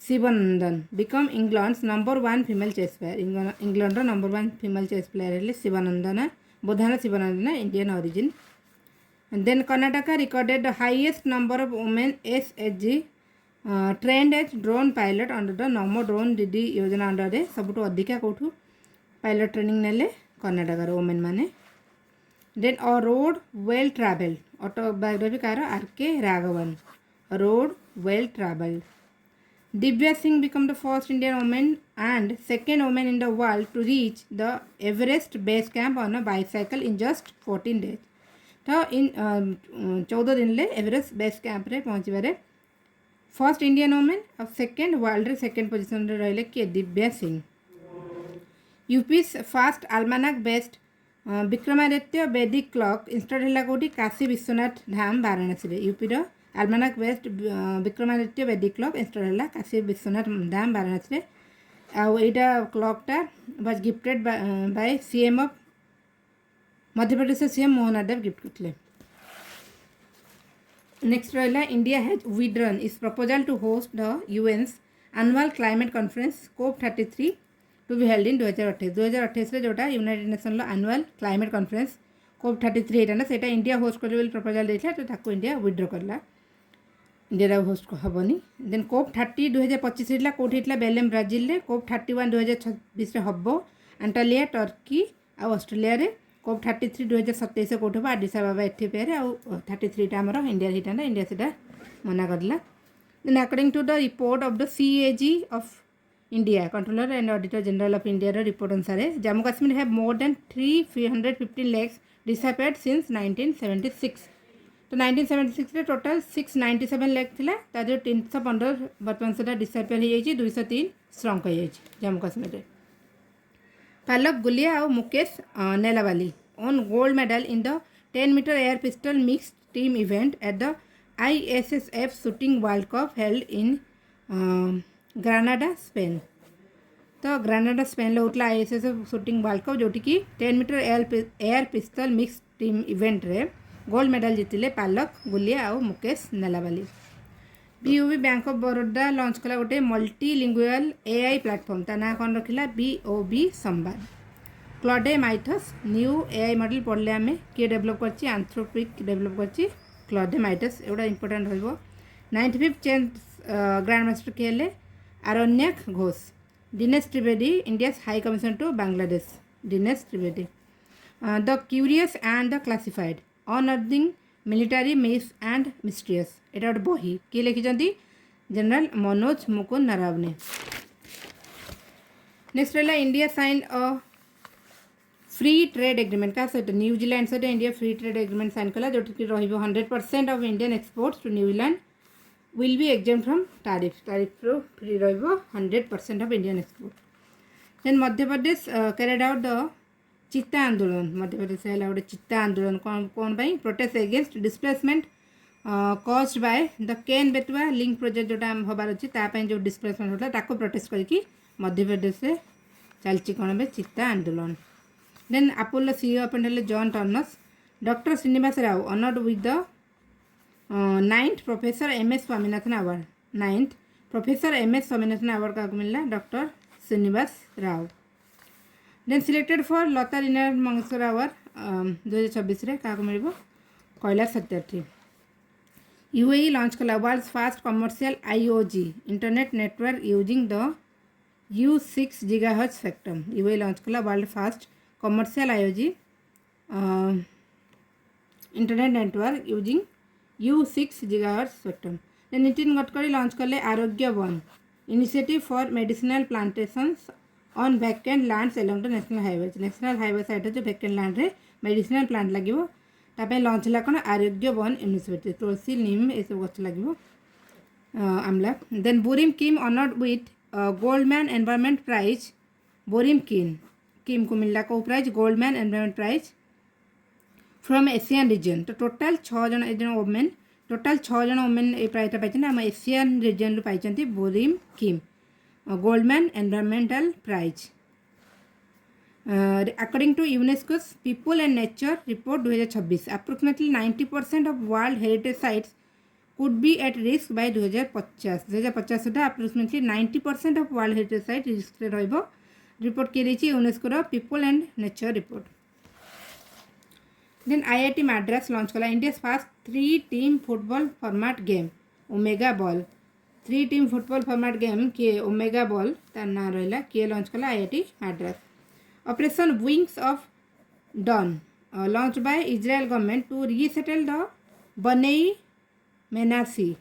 Sivanandan become England's number 1 female chess player. England number 1 female chess player है Sivanandan Bodhana Sivanandan Indian origin. And then Karnataka recorded the highest number of women SHG trained as drone pilot under the Namo Drone Didi योजना under रे सबुठु अधिका कोठु pilot training नेले कर्नाटक रो women माने. Then a road well travelled autobiography कार RK Raghavan road well travelled. Divya Singh become the first Indian women and second woman in the world to reach the Everest base camp on a bicycle in just 14 days. तो इन 14 दिन ले Everest base camp रे पहुँचवे first Indian women और second world रे second position रे रहिले किए Divya Singh. यूपीस fast आलमानाक best Vikramaditya वैदिक क्लॉक इंस्टॉल है कौटी काशी विश्वनाथ धाम वाराणसी रे. यूपी रो आलमानाक बेस्ट विक्रमादित्य वैदिक क्लॉक इंस्टॉल है काशी विश्वनाथ धाम वाराणसी रे. आउ एटा क्लॉकटा was gifted by CM of Madhya Pradesh CM Mohan Yadav gift करते. नेक्स्ट रहा India has withdrawn its proposal to host the UN's annual climate conference COP33 to be held in 2028 रे जोटा United Nation annual climate conference COP33 एटा सेटा India host करे proposal देता तो ताको इंडिया विड्र करला. इंडिया होस्ट हेनी. देन COP30 2025 होता कौट होता बेलेम ब्राजिल रे. COP31 2026 हम एंटालिया टर्की आ ऑस्ट्रेलिया रे. COP33 2027 कौट हम आडिस आबाबा एथियोपिया आउ 33 आमर इंडिया हिटा इंडिया से मना करला. Then according to the report of the CAG of India Controller and Auditor General of India report अनुसार Jammu Kashmir have more than 315 lakhs disappeared since 1976. तो 1976 रे टोटल 697 लाख थिला तादे 315 वर्तमान से डिसअपियर हो जाइए 203 श्रंक हो जाइए जम्मू काश्मीर रे. पालक गुलिया और Mukesh Nelavalli won gold medal in the 10-meter air pistol mixed team event at the ISSF shooting world cup held in Granada Spain. तो ग्रानाडा स्पेन होता ISSF शूटिंग वर्ल्ड कप जोटी कि 10-meter air pistol mixed team event रे gold medal जीतिले पालक गुलिया और Mukesh Nelavalli. BOB bank of Baroda launch कला गोटे multilingual AI platform ता ना कौन रखिला BOB संवाद. क्लॉडे माइथस न्यू AI मॉडल पढ़ले आम किए डेभलप करछि एंथ्रोपिक डेभलप करछि क्लॉडे माइथस एवढा इंपोर्टेंट रहिबो. 95th चेस ग्रैंड मास्टर किए हेले Aranyak Ghosh. Dinesh Trivedi India high commission to Bangladesh. Dinesh Trivedi. The curious and the classified unearthing military myths and mysterious एटा गोटे बही किए लिखिं जनरल मनोज मुकुंद नारावने. नेक्स्ट रहा India sign a free trade agreement क्या सहित न्यूजीलैंड सहित India free trade agreement sign कला जो 100% of Indian exports to New Zealand will be exempt from tariff free रहिबो 100% of Indian export. Then Madhya Pradesh carried out the Chita Andolan. Madhya Pradesh है गोटे चित्ता आंदोलन कौन protest against displacement caused by the Ken Betwa link project जोटा हबार अच्छी जो डिस्प्लेसमेंट होता ताको प्रोटेस्ट करके मध्य प्रदेश से चलती कौन Chita Andolan. Then Apollo CEO appointed John Turness. Doctor Srinivas Rao honoured with the 9th professor MS Swaminathan award. 9th professor MS Swaminathan award क्या मिलला doctor Srinivas Rao. Then selected for Lata Dinanath Mangeshkar award 2024 क्या मिल कैलाश सत्यार्थी। यूएई लॉन्च कला world first commercial IOG internet network using the U6 GHz spectrum. UAE launch कला world first commercial IOG internet network using U6 GHz spectrum. Then Nitin Gadkari launch कले आरोग्य one initiative for medicinal plantations on vacant lands along the national highway side जो vacant land रे medicinal plant लगे तापे launch है कौन आरोग्य वन इनिशिएटिव तुलसी नीम ये सब गछ लगे आमला। Then Borim Kim honoured with Goldman environment prize. Borim Kim को मिलला को prize Goldman environment prize from Asian region. तो टोटाल 6 जन वोमेन ये प्राइज पाई आम एशियन रीजन रू पाई Borim Kim Goldman environmental prize. According to UNESCO's people and nature report 2026 approximately 90% of world heritage sites could be at risk by 2050 सुधा approximately 90% of world heritage site risk रो। Report किए UNESCO people and nature report. Then IIT Madras launch कला India first 3 team football format game Omega Ball. 3 team football format game किए Omega Ball तार ना रहा किए launch कला IIT Madras. Operation wings of dawn launch by Israel government to resettle the Bnei Menashe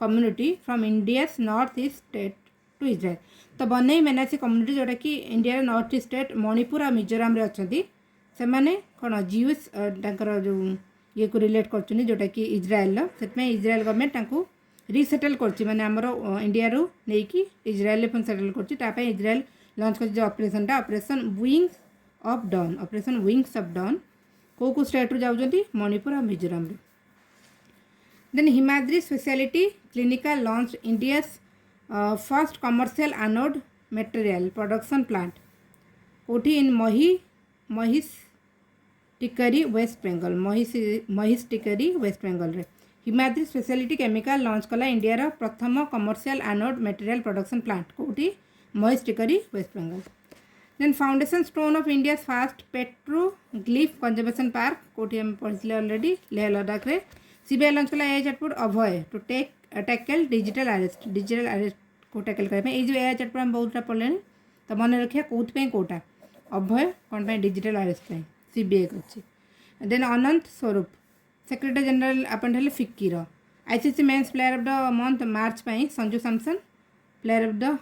community from India's north east state to Israel. तो Bnei Menashe community जोटा कि India north east state Manipur और मिजोराम रे अच्छी से कौन जीविश जो ये को रिलेट कर जोटा कि इजराइल से इजराइल गवर्नमेंट रिसेटल कर इंडिया रू नहीं कि इजराइल पुन सेटल कर इजराइल लॉन्च कर operation operation wings of dawn को स्टेट रू जाऊँगी मणिपुर और मिजोराम रू। Then Himadri speciality clinical launch India first commercial anode material production plant कोठी इन महिष टिकरी वेस्ट बेंगल महिष टिकरी वेस्ट बेंगल रे हिमाद्री स्पेशलिटी केमिकल लॉन्च कला इंडिया प्रथम commercial anode material production plant कोठी Mahish Tikri West Bengal. Then foundation stone of India first petroglyph conservation park कोठी हम पढ़ी ऑलरेडी लेह लद्दाख रे। सीबीआई लॉन्च कला AI chatbot Abhay to tackle digital arrest को टैकल करने ये जो एआई चैटबॉट हम बहुत पढ़ले तो मन रखिए कौन कौटा अभय कौन डिजिटल अरेस्ट सीबीआई अच्छी। Then Anant Swarup secretary general appoint हेले फिक्कीर। ICC men's player of the month March Sanju Samson player of the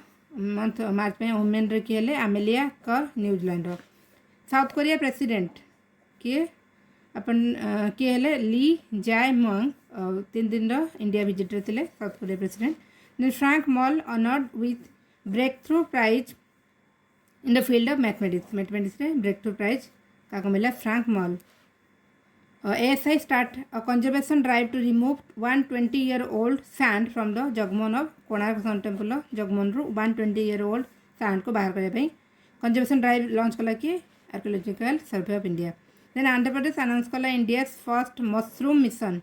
month March women रे किए आमेलिया कर न्यूजीलैंड। साउथ कोरिया प्रेसिडेंट किए अपन किए हेले ली जाए मंग 3 दिन इंडिया विजिट रे थिले South Korea president. Then Frank Merle honoured with breakthrough prize in the field of mathematics रे ब्रेक थ्रू प्राइज क्या मिला Frank Merle. ASI start a conservation drive to remove 120-year-old sand from the Jagmohan of Konark sun temple Jagmohan रू 120-year-old sand को बाहर करने conservation drive launch कला कि archaeological survey of India. Then Andhra Pradesh announce कला India first mushroom mission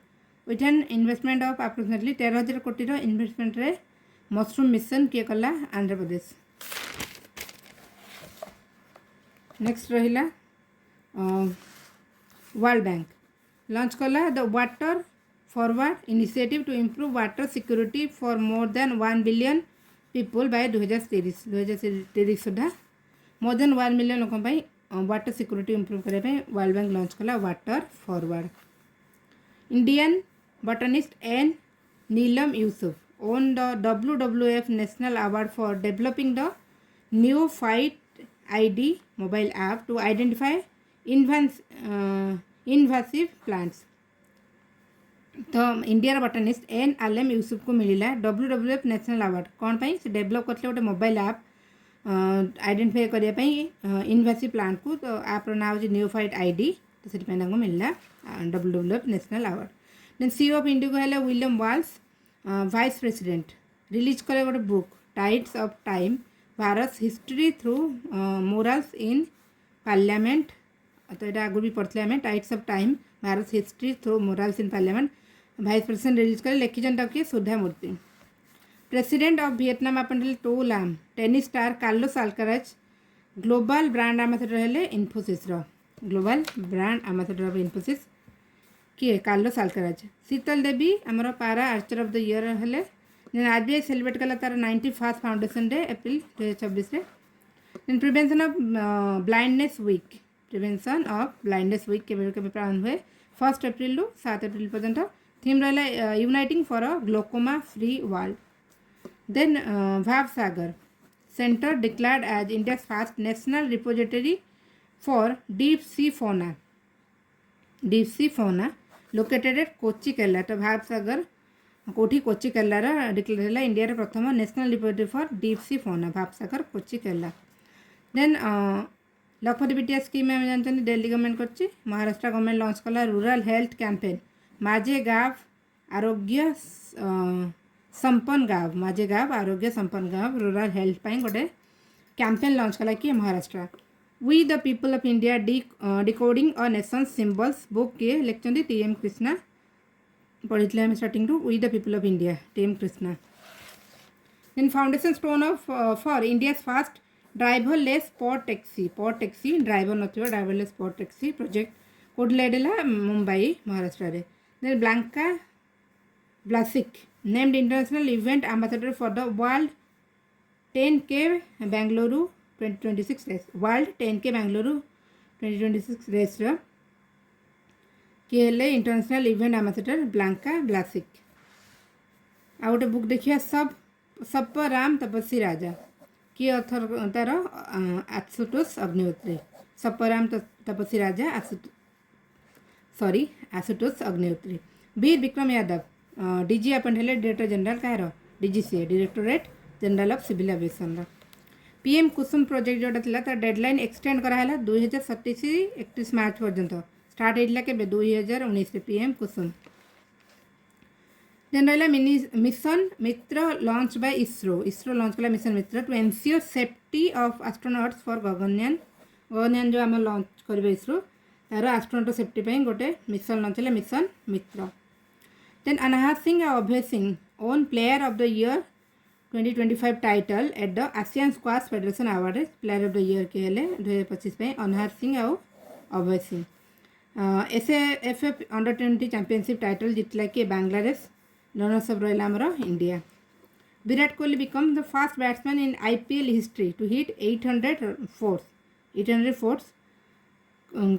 with an investment of approximately 13,000 कोटी investment रे mushroom mission किए कला आंध्र प्रदेश। नेक्स्ट रहिला वर्ल्ड बैंक लॉन्च कला the water forward initiative to improve water security for more than 1 billion people by 2030 सुधा more than 1 million लोक water security improve करने world bank launch कला water forward. Indian botanist N Neelam Yusuf won the WWF national award for developing the new fight ID mobile app to identify invasive plants. तो India botanist N Alam Yusuf को मिला WWF national award कौन पाई से develop करते गोटे mobile app identify करने इनवासिव plant को। तो ऐप ना हो न्यू फाइट ID तो से मिलला WWF national award. Then CEO of IndiGo है William Walsh vice president release करे गोटे book tides of time Bharat history through murals in parliament. तो यहाँ आगु भी पढ़ते आम tides of time Bharat history through murals in parliament vice president release कर लिखिंट किए Sudha Murty. President of Vietnam अपन To Lam tennis star Carlos Alcaraz global brand ambassador हेले Infosys global brand ambassador of Infosys किए कार्लोस अल्काराज शीतल देवी आमर पारा आर्चर ऑफ द ईयर हेले RBI celebrate कला तार 91st foundation day April 2024 then prevention of blindness week prevention of blindness week के पालन हुए 1 एप्रिल रु 7 एप्रिल पर्यंत थीम रहा uniting for a glaucoma free world then Bhavsagar centre declared as India first national repository for deep sea fauna located at Kochi Kerala तो भावसागर कोठी कोची केरलार declare है इंडिया प्रथम national repository for deep sea fauna Bhavsagar Kochi Kerala then लखपति बिटिया scheme आम जानते Delhi government कर Maharashtra government launch कला रूरल हेल्थ कैंपेन माझे गाँव आरोग्य संपन्न गाँव माझे गाँव आरोग्य संपन्न गाँव रूरल हेल्थ पाई गोटे कैंपेन लॉन्च कला कि Maharashtra we the people of India decoding a nation symbols book किए लिखते टीएम कृष्णा पढ़ी आम starting to we the people of India TM Krishna then foundation stone of for India first driverless pod taxi driver नथिबा driverless pod taxi project कोड लेडेला मुंबई महाराष्ट्र रे then Blanka Vlasic named international event ambassador for the world 10K Bengaluru 2026 race world 10K Bengaluru 2026 race किए हेले international event ambassador Blanca ब्लासिक आ गोटे book देखिए सप्पराम तपस्वी राजा किए अथर तार आशुतोष अग्निहोत्री सप्पराम तपस्वी राजा आशुतोष अग्निहोत्री वीर विक्रम यादव डीजी अपन हेले डायरेक्टर जनरल कह DGCA directorate general of civil aviation PM Kusum project जोटा था तार डेडलाइन एक्सटेंड कराला 2027-31 मार्च पर्यंत स्टार्ट होता के 2019 पीएम कुसुम देन रहा mission Mitra launch by ISRO launch कला mission Mitra to ensure safety of astronauts for Gaganyaan जो आम लॉन्च कर इसरो तार एस्ट्रोनॉट सेफ्टी गोटे मिशन लॉन्च है मिशन मित्र देन अनाहत सिंह और Abhay Singh won player of the year 2025 title at the Asian squash federation award player of the year के हेले 2025 अनाहत सिंह और Abhay Singh SAFF under 20 championship title जितला कि बांग्लादेश रनर्स अप रहा आमर India Virat Kohli become the first batsman in IPL history to hit 800 fours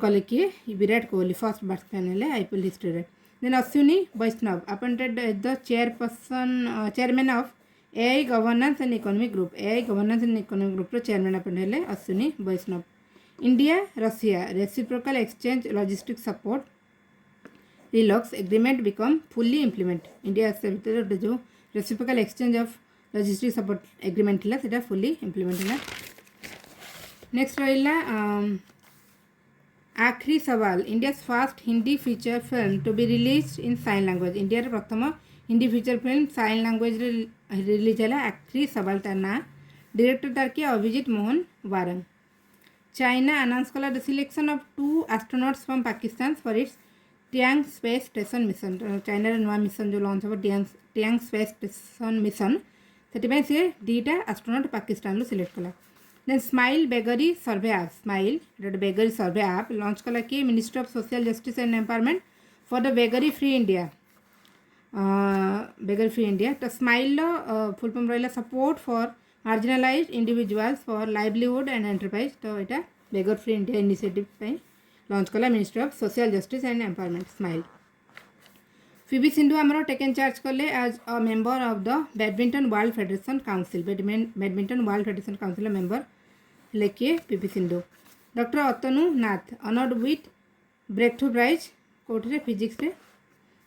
कले किए Virat Kohli first batsman है IPL हिस्ट्री रे then Ashwini Vaishnaw appointed the chairman of AI governance and economic group रो chairman अपन हेले Ashwini Vaishnaw India Russia reciprocal exchange logistic support RELOS agreement become fully implement India से जो reciprocal exchange of logistic support agreement है सेटा fully implement है next रहा आखरी सवाल India first Hindi feature film to be release in sign language India प्रथम Hindi feature film sign language release है आखरी सवाल तार ना डायरेक्टर तार किए अभिजीत मोहन वारंग चाइना अनाउंस कला the selection of 2 astronauts from Pakistan for its Tiangong space station mission China नुआ मिशन जो लॉन्च हो टियांग स्पेस स्टेशन मिशन से सी दीटा एस्ट्रोनॉट पाकिस्तान सिलेक्ट कला then SMILE beggary survey app SMILE beggary survey app launch कला कि ministry of social justice and empowerment for the beggary free India तो SMILE full form रहा support for marginalised individuals for livelihood and enterprise तो यहाँ beggar free India initiative launch कला ministry of social justice and empowerment SMILE PV Sindhu आमर taken charge कले as a member of the badminton world federation council badminton world federation council member लेकिए PV Sindhu doctor Atanu Nath honoured with breakthrough prize कोठे physics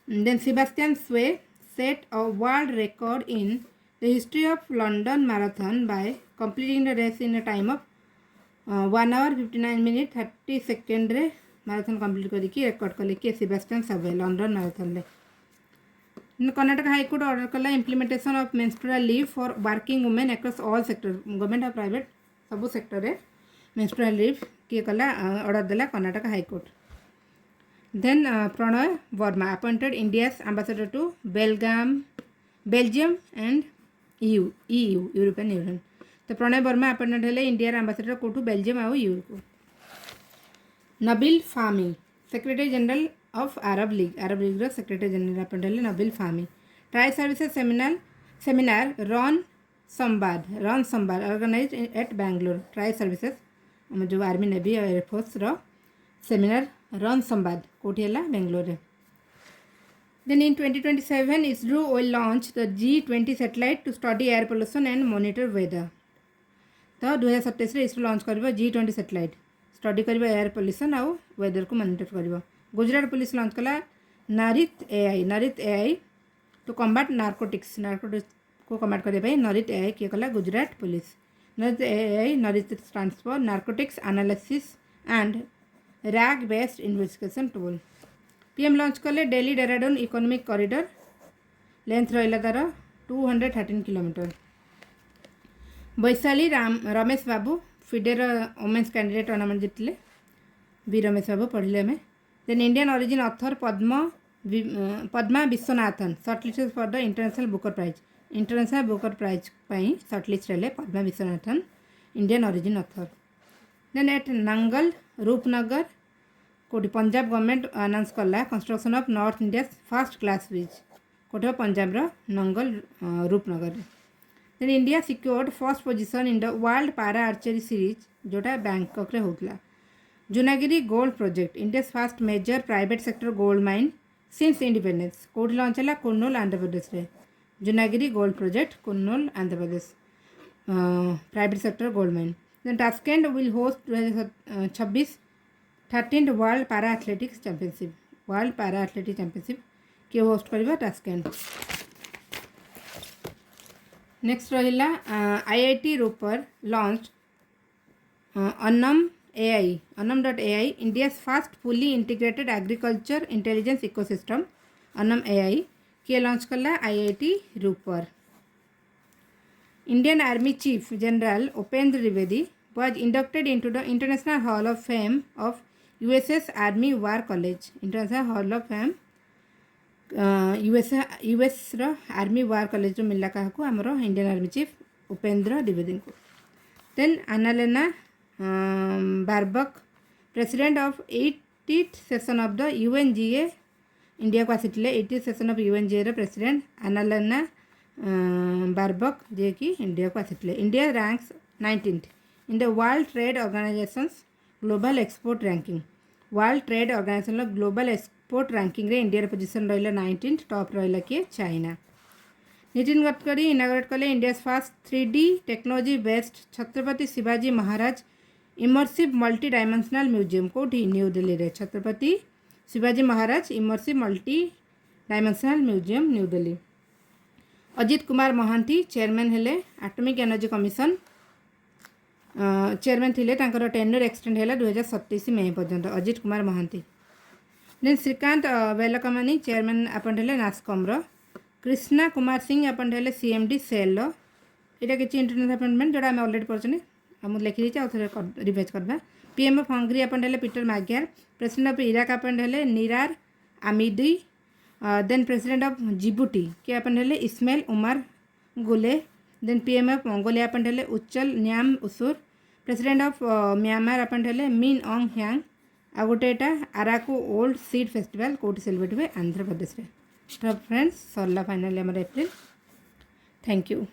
then Sebastian Sawe set a world record in the history of London Marathon by completing the race in a time of 1 hour 59 minutes 30 seconds रे marathon complete करके record कले कि Sebastian Sawe London marathon रे Karnataka high court order कला implementation of menstrual leave for working women across all sector government और private सब sector रे menstrual leave किए कला ऑर्डर देला Karnataka high court then Pranay Varma appointed India's ambassador to Belgium and EU European Union. तो Pranay Varma appointed हेले इंडिया एम्बासडर कोठू बेल्जियम आउ EU को। Nabil Fahmy secretary general of Arab League रो सेक्रेटरी जनरल अपॉइंटेड हेले Nabil Fahmy. Tri services seminar Ran Samvad organised at Bangalore. Tri services हम जो army navy और एयरफोर्स रो सेमिनार रन संवाद कोठी हला बेंगलोर रे। Then in 2027 ISRO will launch the G20 satellite to study air pollution and monitor weather। तो 2027 रे ISRO लॉन्च करिवो G20 सैटेलाइट स्टडी करिवो एयर पोल्यूशन आउ वेदर को मॉनिटर करिवो। गुजरात पुलिस लॉन्च कला NARIT AI to combat narcotics को combat करिया पई नारित एआई किए कला Gujarat police. NARIT AI NARIT stands for narcotics analysis and RAG based investigation tool. PM launch कले Delhi Dehradun economic corridor length रहिला तार 213 kilometre. Vaishali Ramesh Babu FIDE women's candidate tournament जीतले B Ramesh बाबू पढ़ले हमें। Then Indian origin author Padma Viswanathan shortlisted for the international Booker prize पाई shortlist रहे Padma Viswanathan Indian origin author. Then at Nangal Rupnagar कोटी Punjab government announce कला construction of north India first class bridge कोटी Punjab Nangal Rupnagar. Then India secured first position in the world para archery series जोटा Bangkok रे होतला। Jonnagiri gold project India first major private sector gold mine since independence कोठी launch है कुन्नूल आंध्र प्रदेश रे। Jonnagiri gold project Kurnool Andhra Pradesh private sector gold mine. Then Tashkent will host 2026 13th world para athletics championship किए host करिबा Tashkent. Next रहिला IIT Ropar launch अन्नम.ai India first fully integrated agriculture intelligence ecosystem अन्नम.ai किए launch कला IIT Ropar. Indian army chief general Upendra Dwivedi was inducted into the International Hall of Fame of USS Army War College। International hall of fame US रो army war college मिलला क्या आमर Indian army chief Upendra Dwivedi को। Then Annalena Baerbock president of 80th session of the UNGA India को आसीथिले 80th session of UNGA रो president Annalena Baerbock जे कि इंडिया को आसीथिले। India ranks 19th in the world trade organisation's global export ranking. World trade organisation global export ranking रे India position रहिला 19th top रहिला किए चाइना। नितिन गडकरी इनाग्रेट कले India first 3D technology based Chhatrapati Shivaji Maharaj immersive multi dimensional museum कोठी न्यू दिल्ली रे। Chhatrapati Shivaji Maharaj immersive multi dimensional museum New Delhi. Ajit Kumar Mohanty chairman हेले atomic energy commission chairman थिले तांकर टेन्योर एक्सटेंड है 2027 मई पर्यंत Ajit Kumar Mohanty. Then Srikanth Velamakanni chairman appoint है नास्कॉम रो। कृष्णा कुमार सिंह अपॉइंट है CMD सेल रो। यहाँ किसी इंटरनेशनल अपॉइंटमेंट जोड़ा आम अलरेडी पढ़े मुझे लिखी देती रिवाइज करवा। PM ऑफ हंगरी अपॉइंट है Peter Magyar. President of Iraq appoint है Nizar Amedi. Then president of Djibouti के अपॉइंट है Ismail Omar Guelleh. Then PM of Mongolia appoint है Uchral Nyam Osor. President of Myanmar appoint है Min Aung Hlaing. आ गोटे Araku old seed festival कौटी celebrate हुए आंध्र प्रदेश रे। तो फ्रेंड्स सरला फाइनली एप्रिल। Thank you.